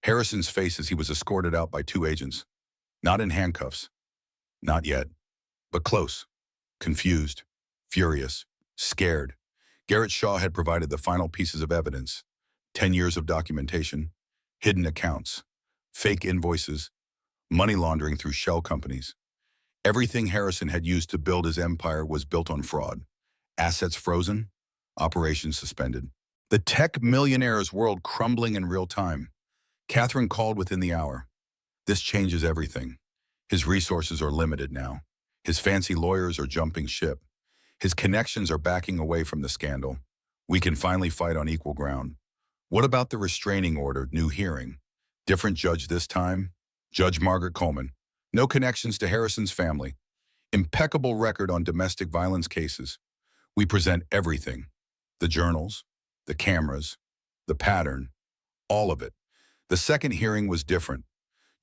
Harrison's face as he was escorted out by 2 agents. Not in handcuffs. Not yet. But close. Confused. Furious. Scared. Garrett Shaw had provided the final pieces of evidence. 10 years of documentation. Hidden accounts. Fake invoices. Money laundering through shell companies. Everything Harrison had used to build his empire was built on fraud. Assets frozen. Operations suspended. The tech millionaire's world crumbling in real time. Catherine called within the hour. This changes everything. His resources are limited now. His fancy lawyers are jumping ship. His connections are backing away from the scandal. We can finally fight on equal ground. What about the restraining order, new hearing? Different judge this time? Judge Margaret Coleman. No connections to Harrison's family. Impeccable record on domestic violence cases. We present everything. The journals, the cameras, the pattern, all of it. The second hearing was different.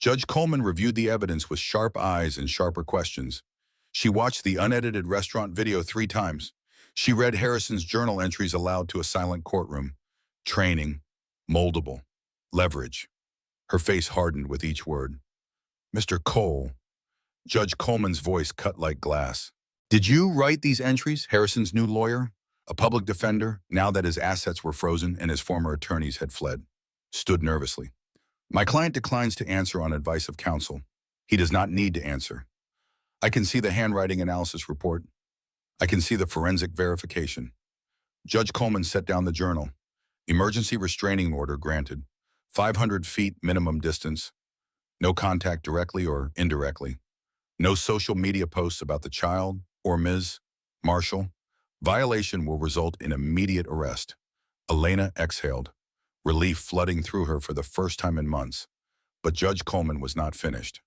Judge Coleman reviewed the evidence with sharp eyes and sharper questions. She watched the unedited restaurant video 3 times. She read Harrison's journal entries aloud to a silent courtroom. Training, moldable, leverage. Her face hardened with each word. Mr. Cole. Judge Coleman's voice cut like glass. Did you write these entries, Harrison's new lawyer? A public defender, now that his assets were frozen and his former attorneys had fled, stood nervously. My client declines to answer on advice of counsel. He does not need to answer. I can see the handwriting analysis report. I can see the forensic verification. Judge Coleman set down the journal. Emergency restraining order granted. 500 feet minimum distance. No contact directly or indirectly. No social media posts about the child or Ms. Marshall. Violation will result in immediate arrest. Elena exhaled, relief flooding through her for the first time in months. But Judge Coleman was not finished.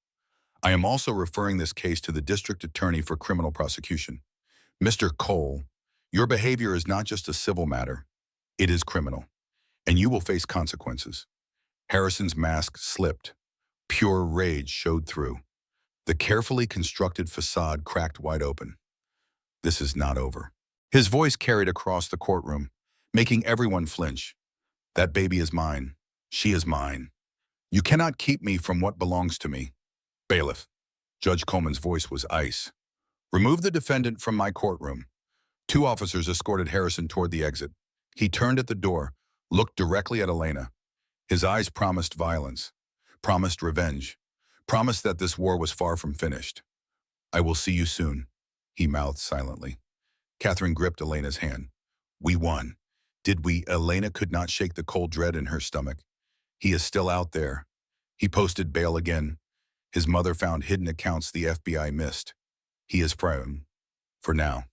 I am also referring this case to the district attorney for criminal prosecution. Mr. Cole, your behavior is not just a civil matter. It is criminal, and you will face consequences. Harrison's mask slipped. Pure rage showed through. The carefully constructed facade cracked wide open. This is not over. His voice carried across the courtroom, making everyone flinch. That baby is mine. She is mine. You cannot keep me from what belongs to me. Bailiff. Judge Coleman's voice was ice. Remove the defendant from my courtroom. 2 officers escorted Harrison toward the exit. He turned at the door, looked directly at Elena. His eyes promised violence, promised revenge, promised that this war was far from finished. I will see you soon, he mouthed silently. Catherine gripped Elena's hand. We won. Did we? Elena could not shake the cold dread in her stomach. He is still out there. He posted bail again. His mother found hidden accounts the FBI missed. He is prone, for now.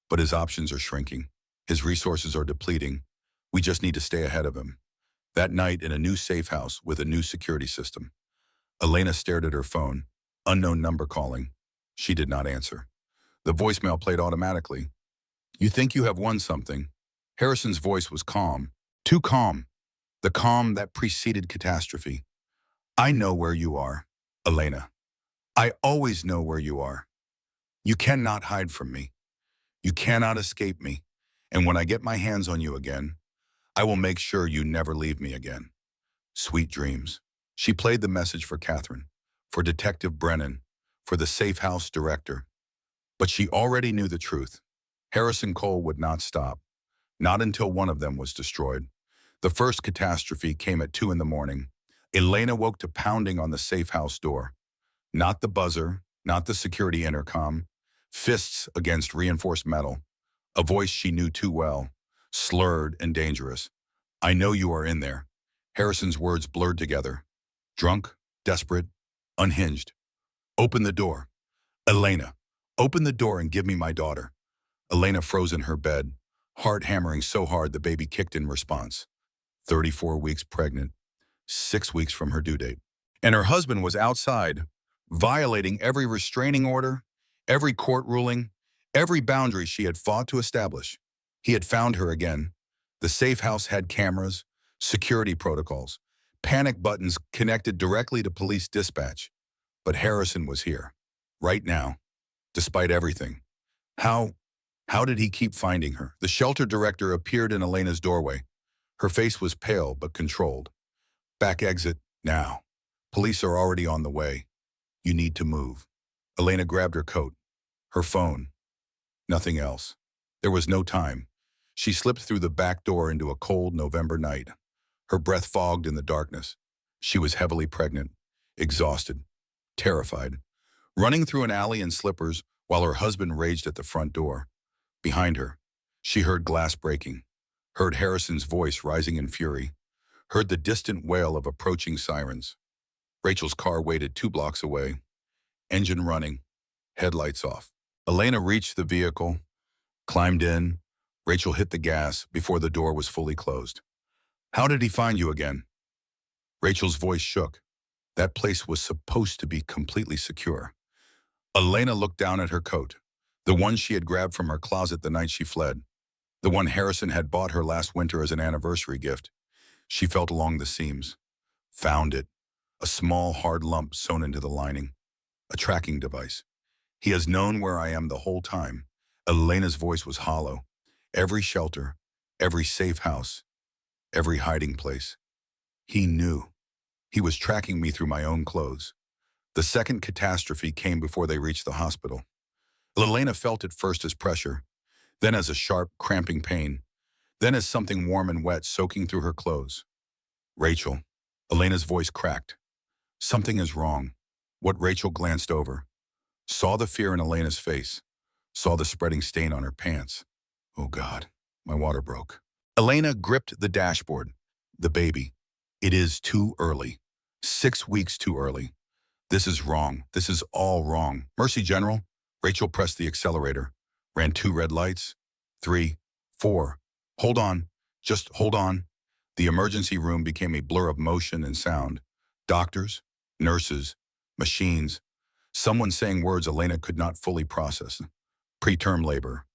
But his options are shrinking. His resources are depleting. We just need to stay ahead of him. That night in a new safe house with a new security system. Elena stared at her phone. Unknown number calling. She did not answer. The voicemail played automatically. You think you have won something. Harrison's voice was calm. Too calm. The calm that preceded catastrophe. I know where you are, Elena. I always know where you are. You cannot hide from me. You cannot escape me. And when I get my hands on you again, I will make sure you never leave me again. Sweet dreams. She played the message for Catherine, for Detective Brennan, for the safe house director. But she already knew the truth. Harrison Cole would not stop. Not until one of them was destroyed. The first catastrophe came at 2 a.m. Elena woke to pounding on the safe house door. Not the buzzer, not the security intercom. Fists against reinforced metal. A voice she knew too well, slurred and dangerous. I know you are in there. Harrison's words blurred together. Drunk, desperate, unhinged. Open the door. Elena, open the door and give me my daughter. Elena froze in her bed, heart hammering so hard the baby kicked in response. 34 weeks pregnant, 6 weeks from her due date. And her husband was outside, violating every restraining order, every court ruling, every boundary she had fought to establish. He had found her again. The safe house had cameras, security protocols, panic buttons connected directly to police dispatch. But Harrison was here, right now, despite everything. How, how did he keep finding her? The shelter director appeared in Elena's doorway. Her face was pale but controlled. Back exit, now. Police are already on the way. You need to move. Elena grabbed her coat, her phone. Nothing else. There was no time. She slipped through the back door into a cold November night. Her breath fogged in the darkness. She was heavily pregnant, exhausted, terrified, running through an alley in slippers while her husband raged at the front door. Behind her, she heard glass breaking, heard Harrison's voice rising in fury, heard the distant wail of approaching sirens. Rachel's car waited 2 blocks away, engine running, headlights off. Elena reached the vehicle, climbed in. Rachel hit the gas before the door was fully closed. How did he find you again? Rachel's voice shook. That place was supposed to be completely secure. Elena looked down at her coat, the one she had grabbed from her closet the night she fled, the one Harrison had bought her last winter as an anniversary gift. She felt along the seams. Found it. A small, hard lump sewn into the lining. A tracking device. He has known where I am the whole time. Elena's voice was hollow. Every shelter, every safe house, every hiding place. He knew. He was tracking me through my own clothes. The second catastrophe came before they reached the hospital. Elena felt it first as pressure, then as a sharp, cramping pain, then as something warm and wet soaking through her clothes. Rachel. Elena's voice cracked. Something is wrong. What Rachel glanced over. Saw the fear in Elena's face. Saw the spreading stain on her pants. Oh God, my water broke. Elena gripped the dashboard. The baby. It is too early. 6 weeks too early. This is wrong. This is all wrong. Mercy, General. Rachel pressed the accelerator. Ran 2 red lights. 3, 4. Hold on. Just hold on. The emergency room became a blur of motion and sound. Doctors, nurses, machines. Someone saying words Elena could not fully process. Preterm labor,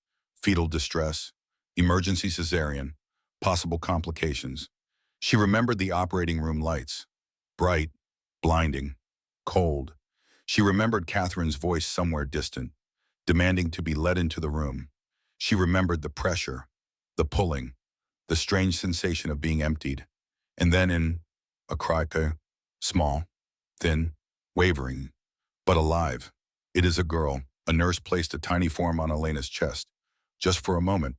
fetal distress, emergency cesarean, possible complications. She remembered the operating room lights. Bright, blinding, cold. She remembered Catherine's voice somewhere distant, demanding to be led into the room. She remembered the pressure, the pulling, the strange sensation of being emptied. And then in a cry, small, thin, wavering, but alive. It is a girl. A nurse placed a tiny form on Elena's chest. Just for a moment.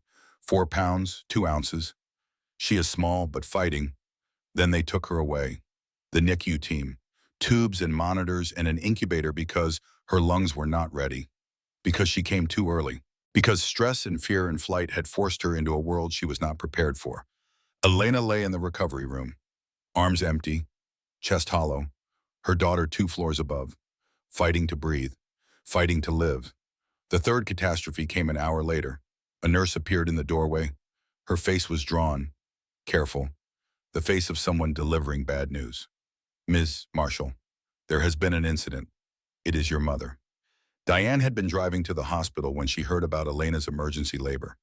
4 pounds, 2 ounces. She is small, but fighting. Then they took her away. The NICU team. Tubes and monitors and an incubator because her lungs were not ready. Because she came too early. Because stress and fear and flight had forced her into a world she was not prepared for. Elena lay in the recovery room. Arms empty. Chest hollow. Her daughter 2 floors above. Fighting to breathe. Fighting to live. The third catastrophe came an hour later. A nurse appeared in the doorway. Her face was drawn. Careful. The face of someone delivering bad news. Ms. Marshall, there has been an incident. It is your mother. Diane had been driving to the hospital when she heard about Elena's emergency labor.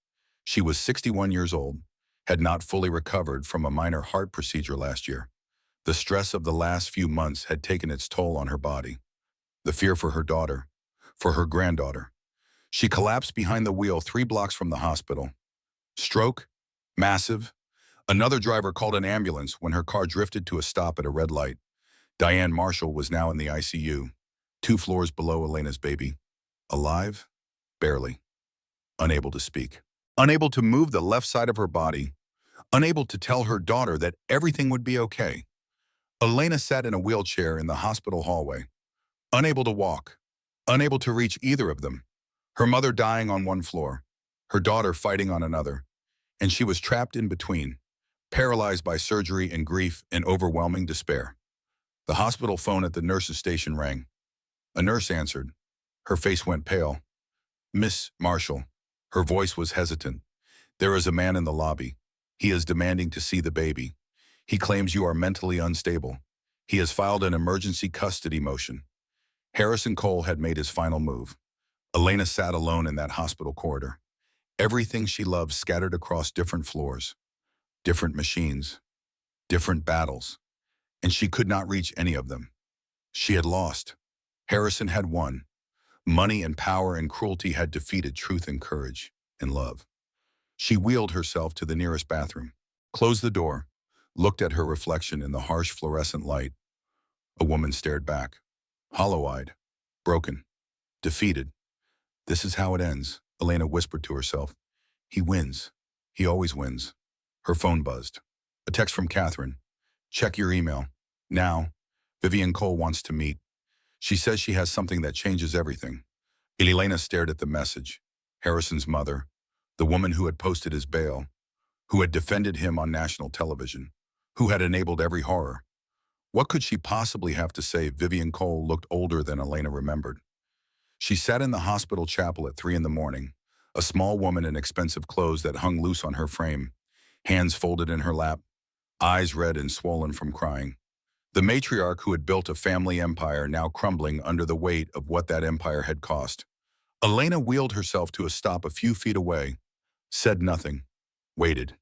She was 61 years old, had not fully recovered from a minor heart procedure last year. The stress of the last few months had taken its toll on her body. The fear for her daughter, for her granddaughter. She collapsed behind the wheel 3 blocks from the hospital. Stroke, massive. Another driver called an ambulance when her car drifted to a stop at a red light. Diane Marshall was now in the ICU, 2 floors below Elena's baby. Alive? Barely. Unable to speak. Unable to move the left side of her body. Unable to tell her daughter that everything would be okay. Elena sat in a wheelchair in the hospital hallway. Unable to walk. Unable to reach either of them. Her mother dying on one floor. Her daughter fighting on another. And she was trapped in between, paralyzed by surgery and grief and overwhelming despair. The hospital phone at the nurse's station rang. A nurse answered. Her face went pale. Miss Marshall. Her voice was hesitant. There is a man in the lobby. He is demanding to see the baby. He claims you are mentally unstable. He has filed an emergency custody motion. Harrison Cole had made his final move. Elena sat alone in that hospital corridor. Everything she loved scattered across different floors, different machines, different battles, and she could not reach any of them. She had lost. Harrison had won. Money and power and cruelty had defeated truth and courage and love. She wheeled herself to the nearest bathroom, closed the door, looked at her reflection in the harsh fluorescent light. A woman stared back, hollow-eyed, broken, defeated. This is how it ends, Elena whispered to herself. He wins. He always wins. Her phone buzzed. A text from Catherine. Check your email. Now, Vivian Cole wants to meet. She says she has something that changes everything. Elena stared at the message. Harrison's mother, the woman who had posted his bail, who had defended him on national television, who had enabled every horror. What could she possibly have to say? Vivian Cole looked older than Elena remembered. She sat in the hospital chapel at 3 in the morning, a small woman in expensive clothes that hung loose on her frame, hands folded in her lap, eyes red and swollen from crying. The matriarch who had built a family empire now crumbling under the weight of what that empire had cost. Elena wheeled herself to a stop a few feet away, said nothing, waited.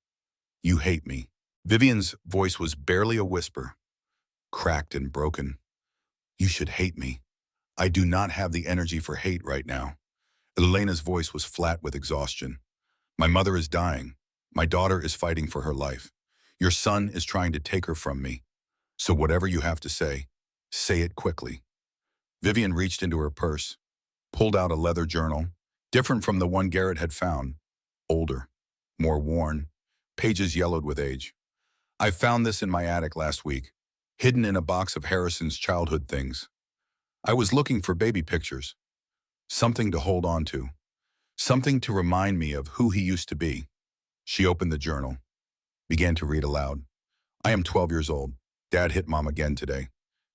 You hate me. Vivian's voice was barely a whisper, cracked and broken. You should hate me. I do not have the energy for hate right now. Elena's voice was flat with exhaustion. My mother is dying. My daughter is fighting for her life. Your son is trying to take her from me. So whatever you have to say it quickly. Vivian reached into her purse, pulled out a leather journal, different from the one Garrett had found, older, more worn, pages yellowed with age. I found this in my attic last week, hidden in a box of Harrison's childhood things. I was looking for baby pictures, something to hold on to, something to remind me of who he used to be. She opened the journal, began to read aloud. I am 12 years old. Dad hit Mom again today.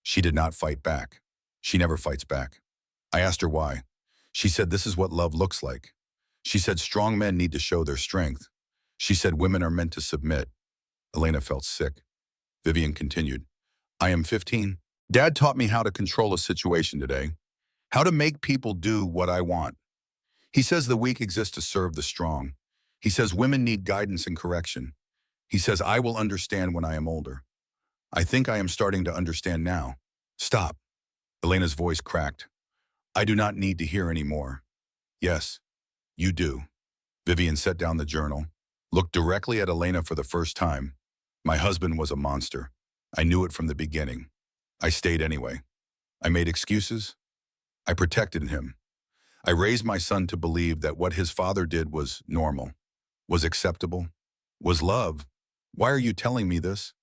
She did not fight back. She never fights back. I asked her why. She said this is what love looks like. She said strong men need to show their strength. She said women are meant to submit. Elena felt sick. Vivian continued. I am 15. Dad taught me how to control a situation today, how to make people do what I want. He says the weak exist to serve the strong. He says women need guidance and correction. He says I will understand when I am older. I think I am starting to understand now. Stop. Elena's voice cracked. I do not need to hear any more. Yes, you do. Vivian set down the journal, looked directly at Elena for the first time. My husband was a monster. I knew it from the beginning. I stayed anyway. I made excuses. I protected him. I raised my son to believe that what his father did was normal, was acceptable, was love. Why are you telling me this?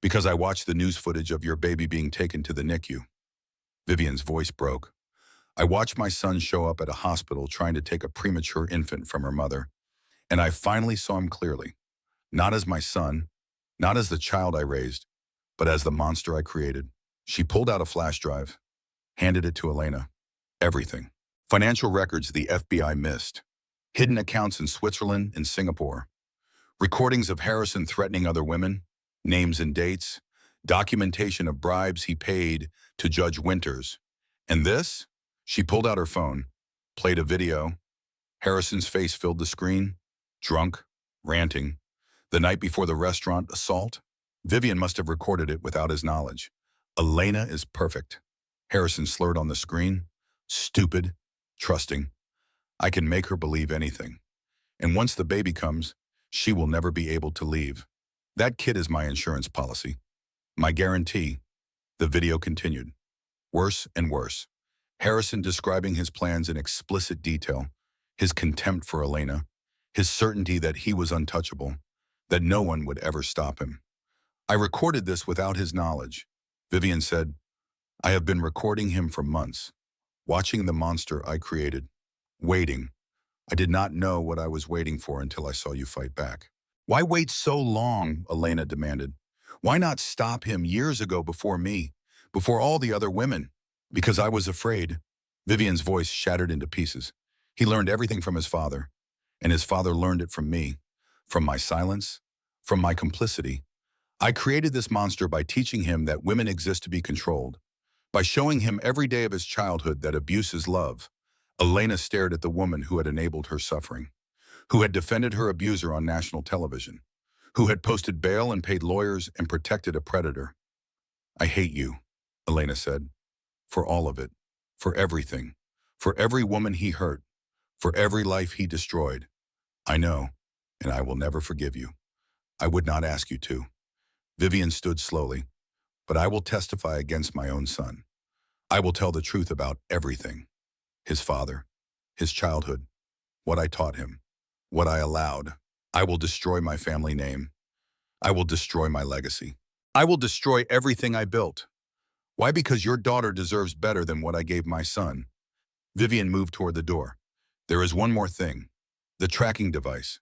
Because I watched the news footage of your baby being taken to the NICU. Vivian's voice broke. I watched my son show up at a hospital trying to take a premature infant from her mother, and I finally saw him clearly. Not as my son, not as the child I raised, but as the monster I created. She pulled out a flash drive, handed it to Elena. Everything. Financial records the FBI missed. Hidden accounts in Switzerland and Singapore. Recordings of Harrison threatening other women. Names and dates, documentation of bribes he paid to Judge Winters. And this? She pulled out her phone, played a video. Harrison's face filled the screen, drunk, ranting. The night before the restaurant assault, Vivian must have recorded it without his knowledge. Elena is perfect. Harrison slurred on the screen. Stupid, trusting. I can make her believe anything. And once the baby comes, she will never be able to leave. That kid is my insurance policy. My guarantee. The video continued. Worse and worse. Harrison describing his plans in explicit detail, his contempt for Elena, his certainty that he was untouchable, that no one would ever stop him. I recorded this without his knowledge. Vivian said, I have been recording him for months, watching the monster I created, waiting. I did not know what I was waiting for until I saw you fight back. Why wait so long? Elena demanded. Why not stop him years ago before me, before all the other women? Because I was afraid. Vivian's voice shattered into pieces. He learned everything from his father, and his father learned it from me, from my silence, from my complicity. I created this monster by teaching him that women exist to be controlled, By showing him every day of his childhood that abuse is love, Elena stared at the woman who had enabled her suffering, who had defended her abuser on national television, who had posted bail and paid lawyers and protected a predator. "I hate you," Elena said, "for all of it, for everything, for every woman he hurt, for every life he destroyed. I know, and I will never forgive you. I would not ask you to." Vivian stood slowly. "But I will testify against my own son. I will tell the truth about everything. His father, his childhood, what I taught him, what I allowed. I will destroy my family name. I will destroy my legacy. I will destroy everything I built. Why? Because your daughter deserves better than what I gave my son." Vivian moved toward the door. "There is one more thing. The tracking device.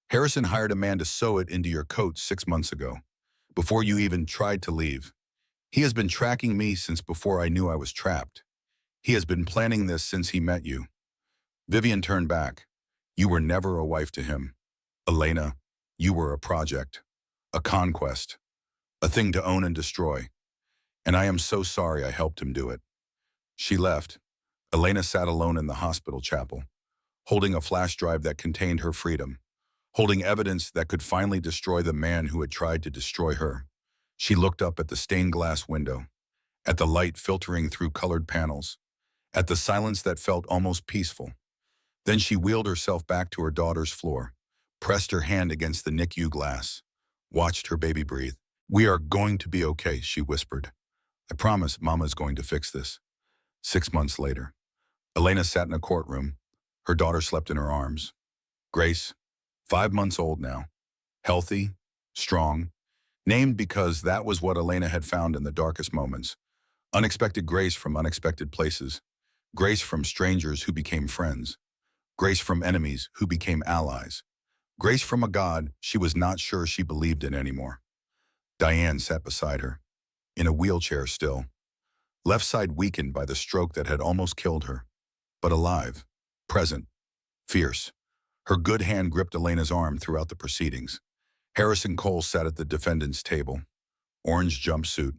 Harrison hired a man to sew it into your coat 6 months ago, before you even tried to leave. He has been tracking me since before I knew I was trapped. He has been planning this since he met you." Vivian turned back. "You were never a wife to him. Elena, you were a project, a conquest, a thing to own and destroy. And I am so sorry I helped him do it." She left. Elena sat alone in the hospital chapel, holding a flash drive that contained her freedom, holding evidence that could finally destroy the man who had tried to destroy her. She looked up at the stained glass window, at the light filtering through colored panels, at the silence that felt almost peaceful. Then she wheeled herself back to her daughter's floor, pressed her hand against the NICU glass, watched her baby breathe. "We are going to be okay," she whispered. "I promise Mama's going to fix this." 6 months later, Elena sat in a courtroom. Her daughter slept in her arms. Grace, 5 months old now, healthy, strong, named because that was what Elena had found in the darkest moments. Unexpected grace from unexpected places. Grace from strangers who became friends. Grace from enemies who became allies. Grace from a God she was not sure she believed in anymore. Diane sat beside her, in a wheelchair still, left side weakened by the stroke that had almost killed her, but alive, present, fierce. Her good hand gripped Elena's arm throughout the proceedings. Harrison Cole sat at the defendant's table, orange jumpsuit.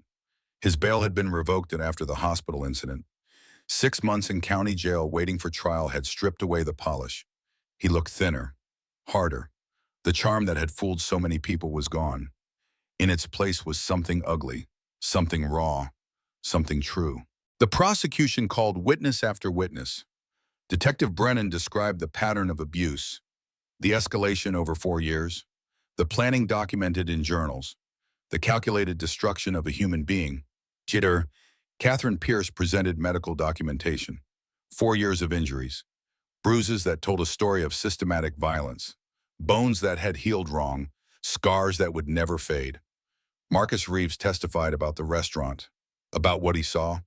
His bail had been revoked after the hospital incident. 6 months in county jail waiting for trial had stripped away the polish. He looked thinner, harder. The charm that had fooled so many people was gone. In its place was something ugly, something raw, something true. The prosecution called witness after witness. Detective Brennan described the pattern of abuse, the escalation over 4 years, the planning documented in journals, the calculated destruction of a human being. Jitter, Catherine Pierce presented medical documentation. 4 years of injuries, bruises that told a story of systematic violence, bones that had healed wrong, scars that would never fade. Marcus Reeves testified about the restaurant, about what he saw,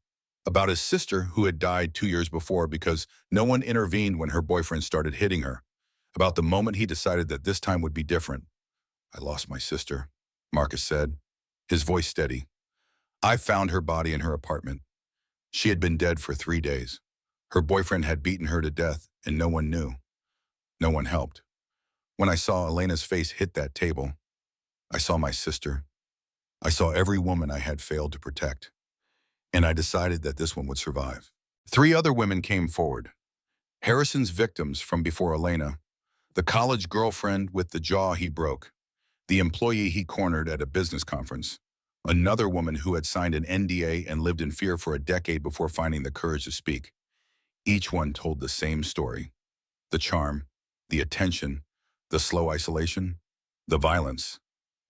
about his sister who had died 2 years before because no one intervened when her boyfriend started hitting her, about the moment he decided that this time would be different. "I lost my sister," Marcus said, his voice steady. "I found her body in her apartment. She had been dead for 3 days. Her boyfriend had beaten her to death, and no one knew. No one helped. When I saw Elena's face hit that table, I saw my sister. I saw every woman I had failed to protect. And I decided that this one would survive." 3 other women came forward. Harrison's victims from before Elena, the college girlfriend with the jaw he broke, the employee he cornered at a business conference, another woman who had signed an NDA and lived in fear for a decade before finding the courage to speak. Each one told the same story. The charm, the attention, the slow isolation, the violence,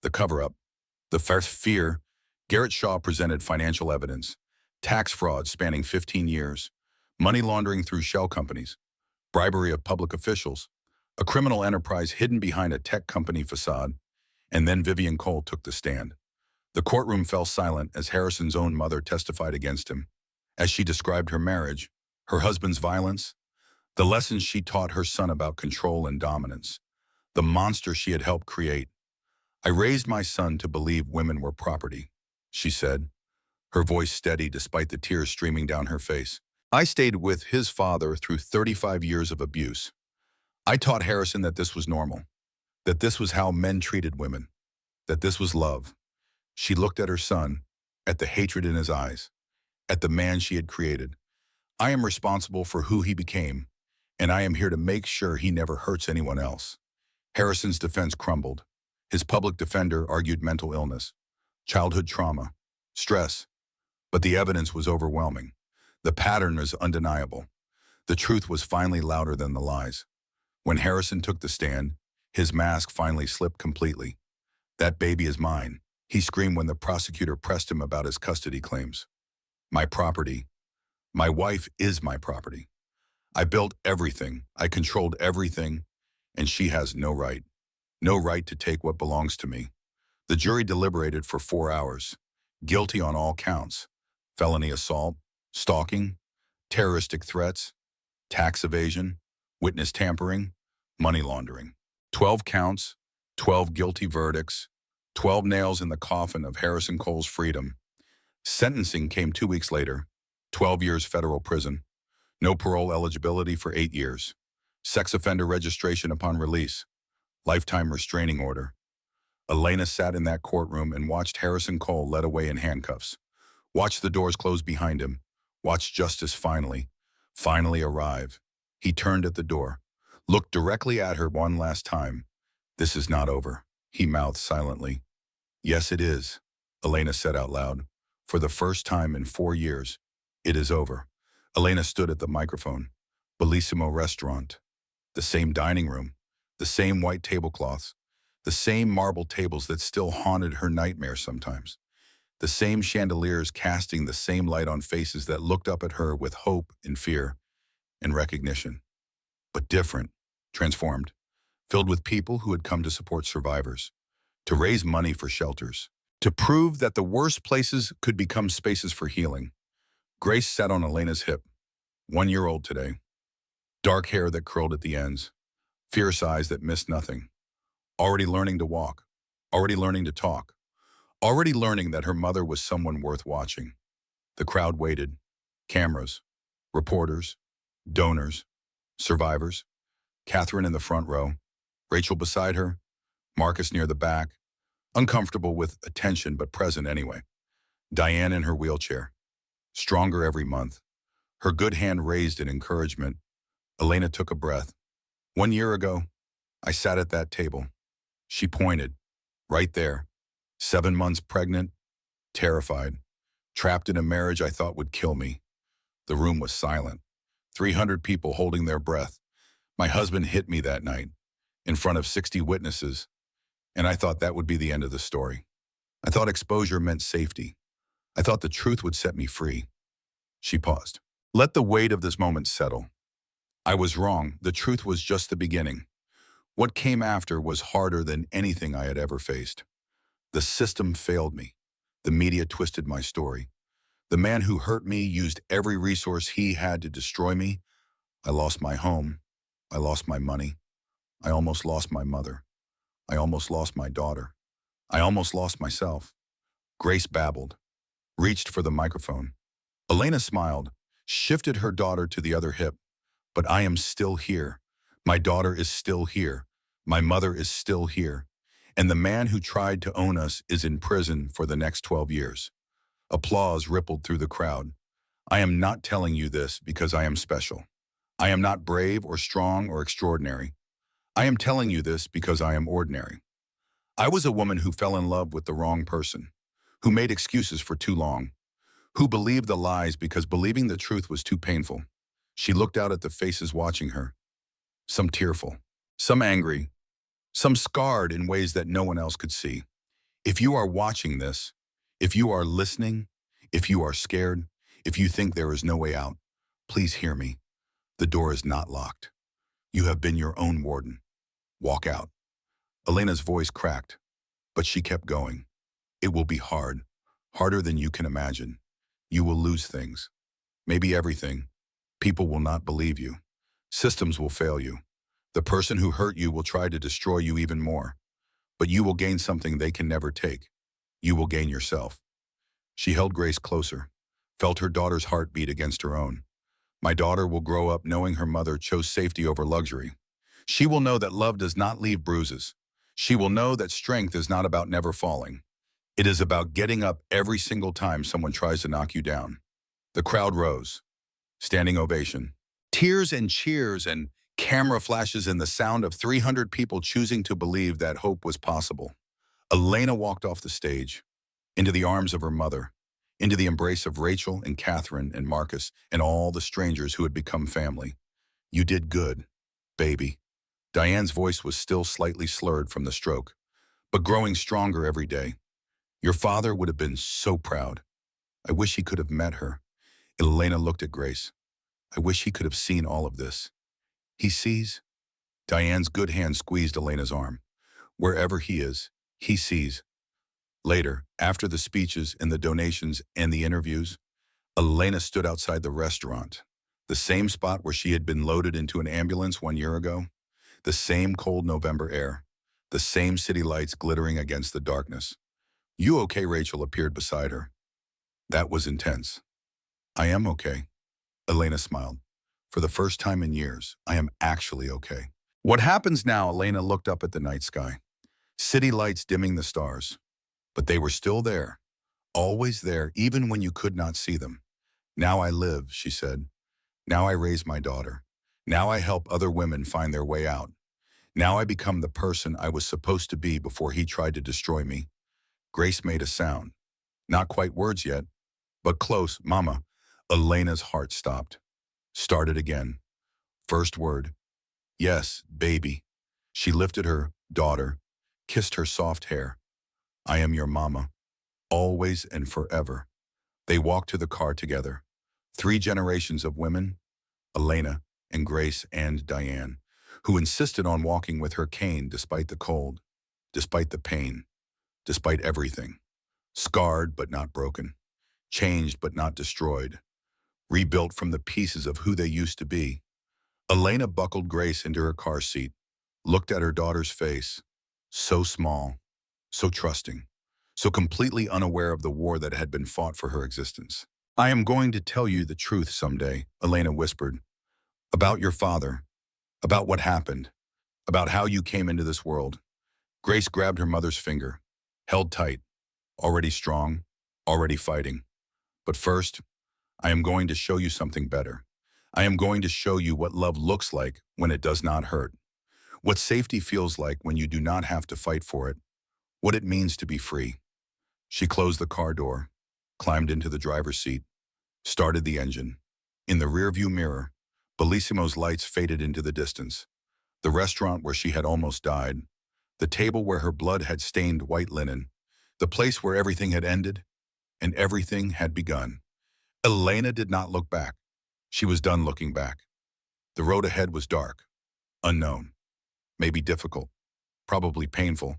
the cover-up, the first fear. Garrett Shaw presented financial evidence, tax fraud spanning 15 years, money laundering through shell companies, bribery of public officials, a criminal enterprise hidden behind a tech company facade, and then Vivian Cole took the stand. The courtroom fell silent as Harrison's own mother testified against him. As she described her marriage, her husband's violence, the lessons she taught her son about control and dominance, the monster she had helped create. "I raised my son to believe women were property," she said, her voice steady despite the tears streaming down her face. "I stayed with his father through 35 years of abuse. I taught Harrison that this was normal, that this was how men treated women, that this was love." She looked at her son, at the hatred in his eyes. at the man she had created. I am responsible for who he became, and I am here to make sure he never hurts anyone else. Harrison's defense crumbled. His public defender argued mental illness, childhood trauma, stress, but the evidence was overwhelming. The pattern was undeniable. The truth was finally louder than the lies. When Harrison took the stand, his mask finally slipped completely. "That baby is mine," he screamed when the prosecutor pressed him about his custody claims. "My property. My wife is my property. I built everything. I controlled everything, and she has no right. No right to take what belongs to me." The jury deliberated for 4 hours. Guilty on all counts: felony assault, stalking, terroristic threats, tax evasion, witness tampering, money laundering. 12 counts, 12 guilty verdicts, 12 nails in the coffin of Harrison Cole's freedom. Sentencing came 2 weeks later: 12 years federal prison, no parole eligibility for 8 years, sex offender registration upon release, lifetime restraining order. Elena sat in that courtroom and watched Harrison Cole led away in handcuffs. Watched the doors close behind him. Watched justice finally arrive. He turned at the door, looked directly at her one last time. "This is not over," he mouthed silently. "Yes, it is," Elena said out loud. "For the first time in 4 years, it is over." Elena stood at the microphone. Bellissimo restaurant. The same dining room. The same white tablecloths. The same marble tables that still haunted her nightmares sometimes. The same chandeliers casting the same light on faces that looked up at her with hope and fear and recognition. But different, transformed, filled with people who had come to support survivors, to raise money for shelters, to prove that the worst places could become spaces for healing. Grace sat on Elena's hip, 1 year old today. Dark hair that curled at the ends, fierce eyes that missed nothing. Already learning to walk, already learning to talk, already learning that her mother was someone worth watching. The crowd waited. Cameras, reporters, donors, survivors. Catherine in the front row, Rachel beside her, Marcus near the back, uncomfortable with attention but present anyway. Diane in her wheelchair, stronger every month, her good hand raised in encouragement. Elena took a breath. 1 year ago, I sat at that table. She pointed, right there, 7 months pregnant, terrified, trapped in a marriage I thought would kill me. The room was silent, 300 people holding their breath. My husband hit me that night, in front of 60 witnesses, and I thought that would be the end of the story. I thought exposure meant safety. I thought the truth would set me free. She paused. Let the weight of this moment settle. I was wrong. The truth was just the beginning. What came after was harder than anything I had ever faced. The system failed me. The media twisted my story. The man who hurt me used every resource he had to destroy me. I lost my home. I lost my money. I almost lost my mother. I almost lost my daughter. I almost lost myself. Grace babbled, reached for the microphone. Elena smiled, shifted her daughter to the other hip. But I am still here. My daughter is still here. My mother is still here. And the man who tried to own us is in prison for the next 12 years. Applause rippled through the crowd. I am not telling you this because I am special. I am not brave or strong or extraordinary. I am telling you this because I am ordinary. I was a woman who fell in love with the wrong person, who made excuses for too long, who believed the lies because believing the truth was too painful. She looked out at the faces watching her, some tearful, some angry, some scarred in ways that no one else could see. If you are watching this, if you are listening, if you are scared, if you think there is no way out, please hear me. The door is not locked. You have been your own warden. Walk out. Elena's voice cracked, but she kept going. It will be hard, harder than you can imagine. You will lose things, maybe everything. People will not believe you. Systems will fail you. The person who hurt you will try to destroy you even more. But you will gain something they can never take. You will gain yourself. She held Grace closer, felt her daughter's heart beat against her own. My daughter will grow up knowing her mother chose safety over luxury. She will know that love does not leave bruises. She will know that strength is not about never falling. It is about getting up every single time someone tries to knock you down. The crowd rose, standing ovation. Tears and cheers and camera flashes and the sound of 300 people choosing to believe that hope was possible. Elena walked off the stage, into the arms of her mother, into the embrace of Rachel and Catherine and Marcus and all the strangers who had become family. You did good, baby. Diane's voice was still slightly slurred from the stroke, but growing stronger every day. Your father would have been so proud. I wish he could have met her. Elena looked at Grace. I wish he could have seen all of this. He sees? Diane's good hand squeezed Elena's arm. Wherever he is, he sees. Later, after the speeches and the donations and the interviews, Elena stood outside the restaurant, the same spot where she had been loaded into an ambulance 1 year ago, the same cold November air, the same city lights glittering against the darkness. You okay? Rachel appeared beside her. That was intense. I am okay. Elena smiled. For the first time in years, I am actually okay. What happens now? Elena looked up at the night sky. City lights dimming the stars. But they were still there, always there, even when you could not see them. Now I live, she said. Now I raise my daughter. Now I help other women find their way out. Now I become the person I was supposed to be before he tried to destroy me. Grace made a sound. Not quite words yet, but close. Mama. Elena's heart stopped. Started again. First word. Yes, baby. She lifted her daughter, kissed her soft hair. I am your mama, always and forever. They walked to the car together. 3 generations of women, Elena and Grace and Diane, who insisted on walking with her cane despite the cold, despite the pain, despite everything. Scarred but not broken, changed but not destroyed, rebuilt from the pieces of who they used to be. Elena buckled Grace into her car seat, looked at her daughter's face, so small, so trusting, so completely unaware of the war that had been fought for her existence. I am going to tell you the truth someday, Elena whispered, about your father, about what happened, about how you came into this world. Grace grabbed her mother's finger, held tight, already strong, already fighting. But first, I am going to show you something better. I am going to show you what love looks like when it does not hurt, what safety feels like when you do not have to fight for it, what it means to be free. She closed the car door, climbed into the driver's seat, started the engine. In the rearview mirror, Bellissimo's lights faded into the distance. The restaurant where she had almost died, the table where her blood had stained white linen, the place where everything had ended and everything had begun. Elena did not look back. She was done looking back. The road ahead was dark, unknown, maybe difficult, probably painful,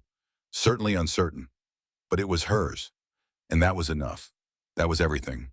certainly uncertain, but it was hers, and that was enough. That was everything.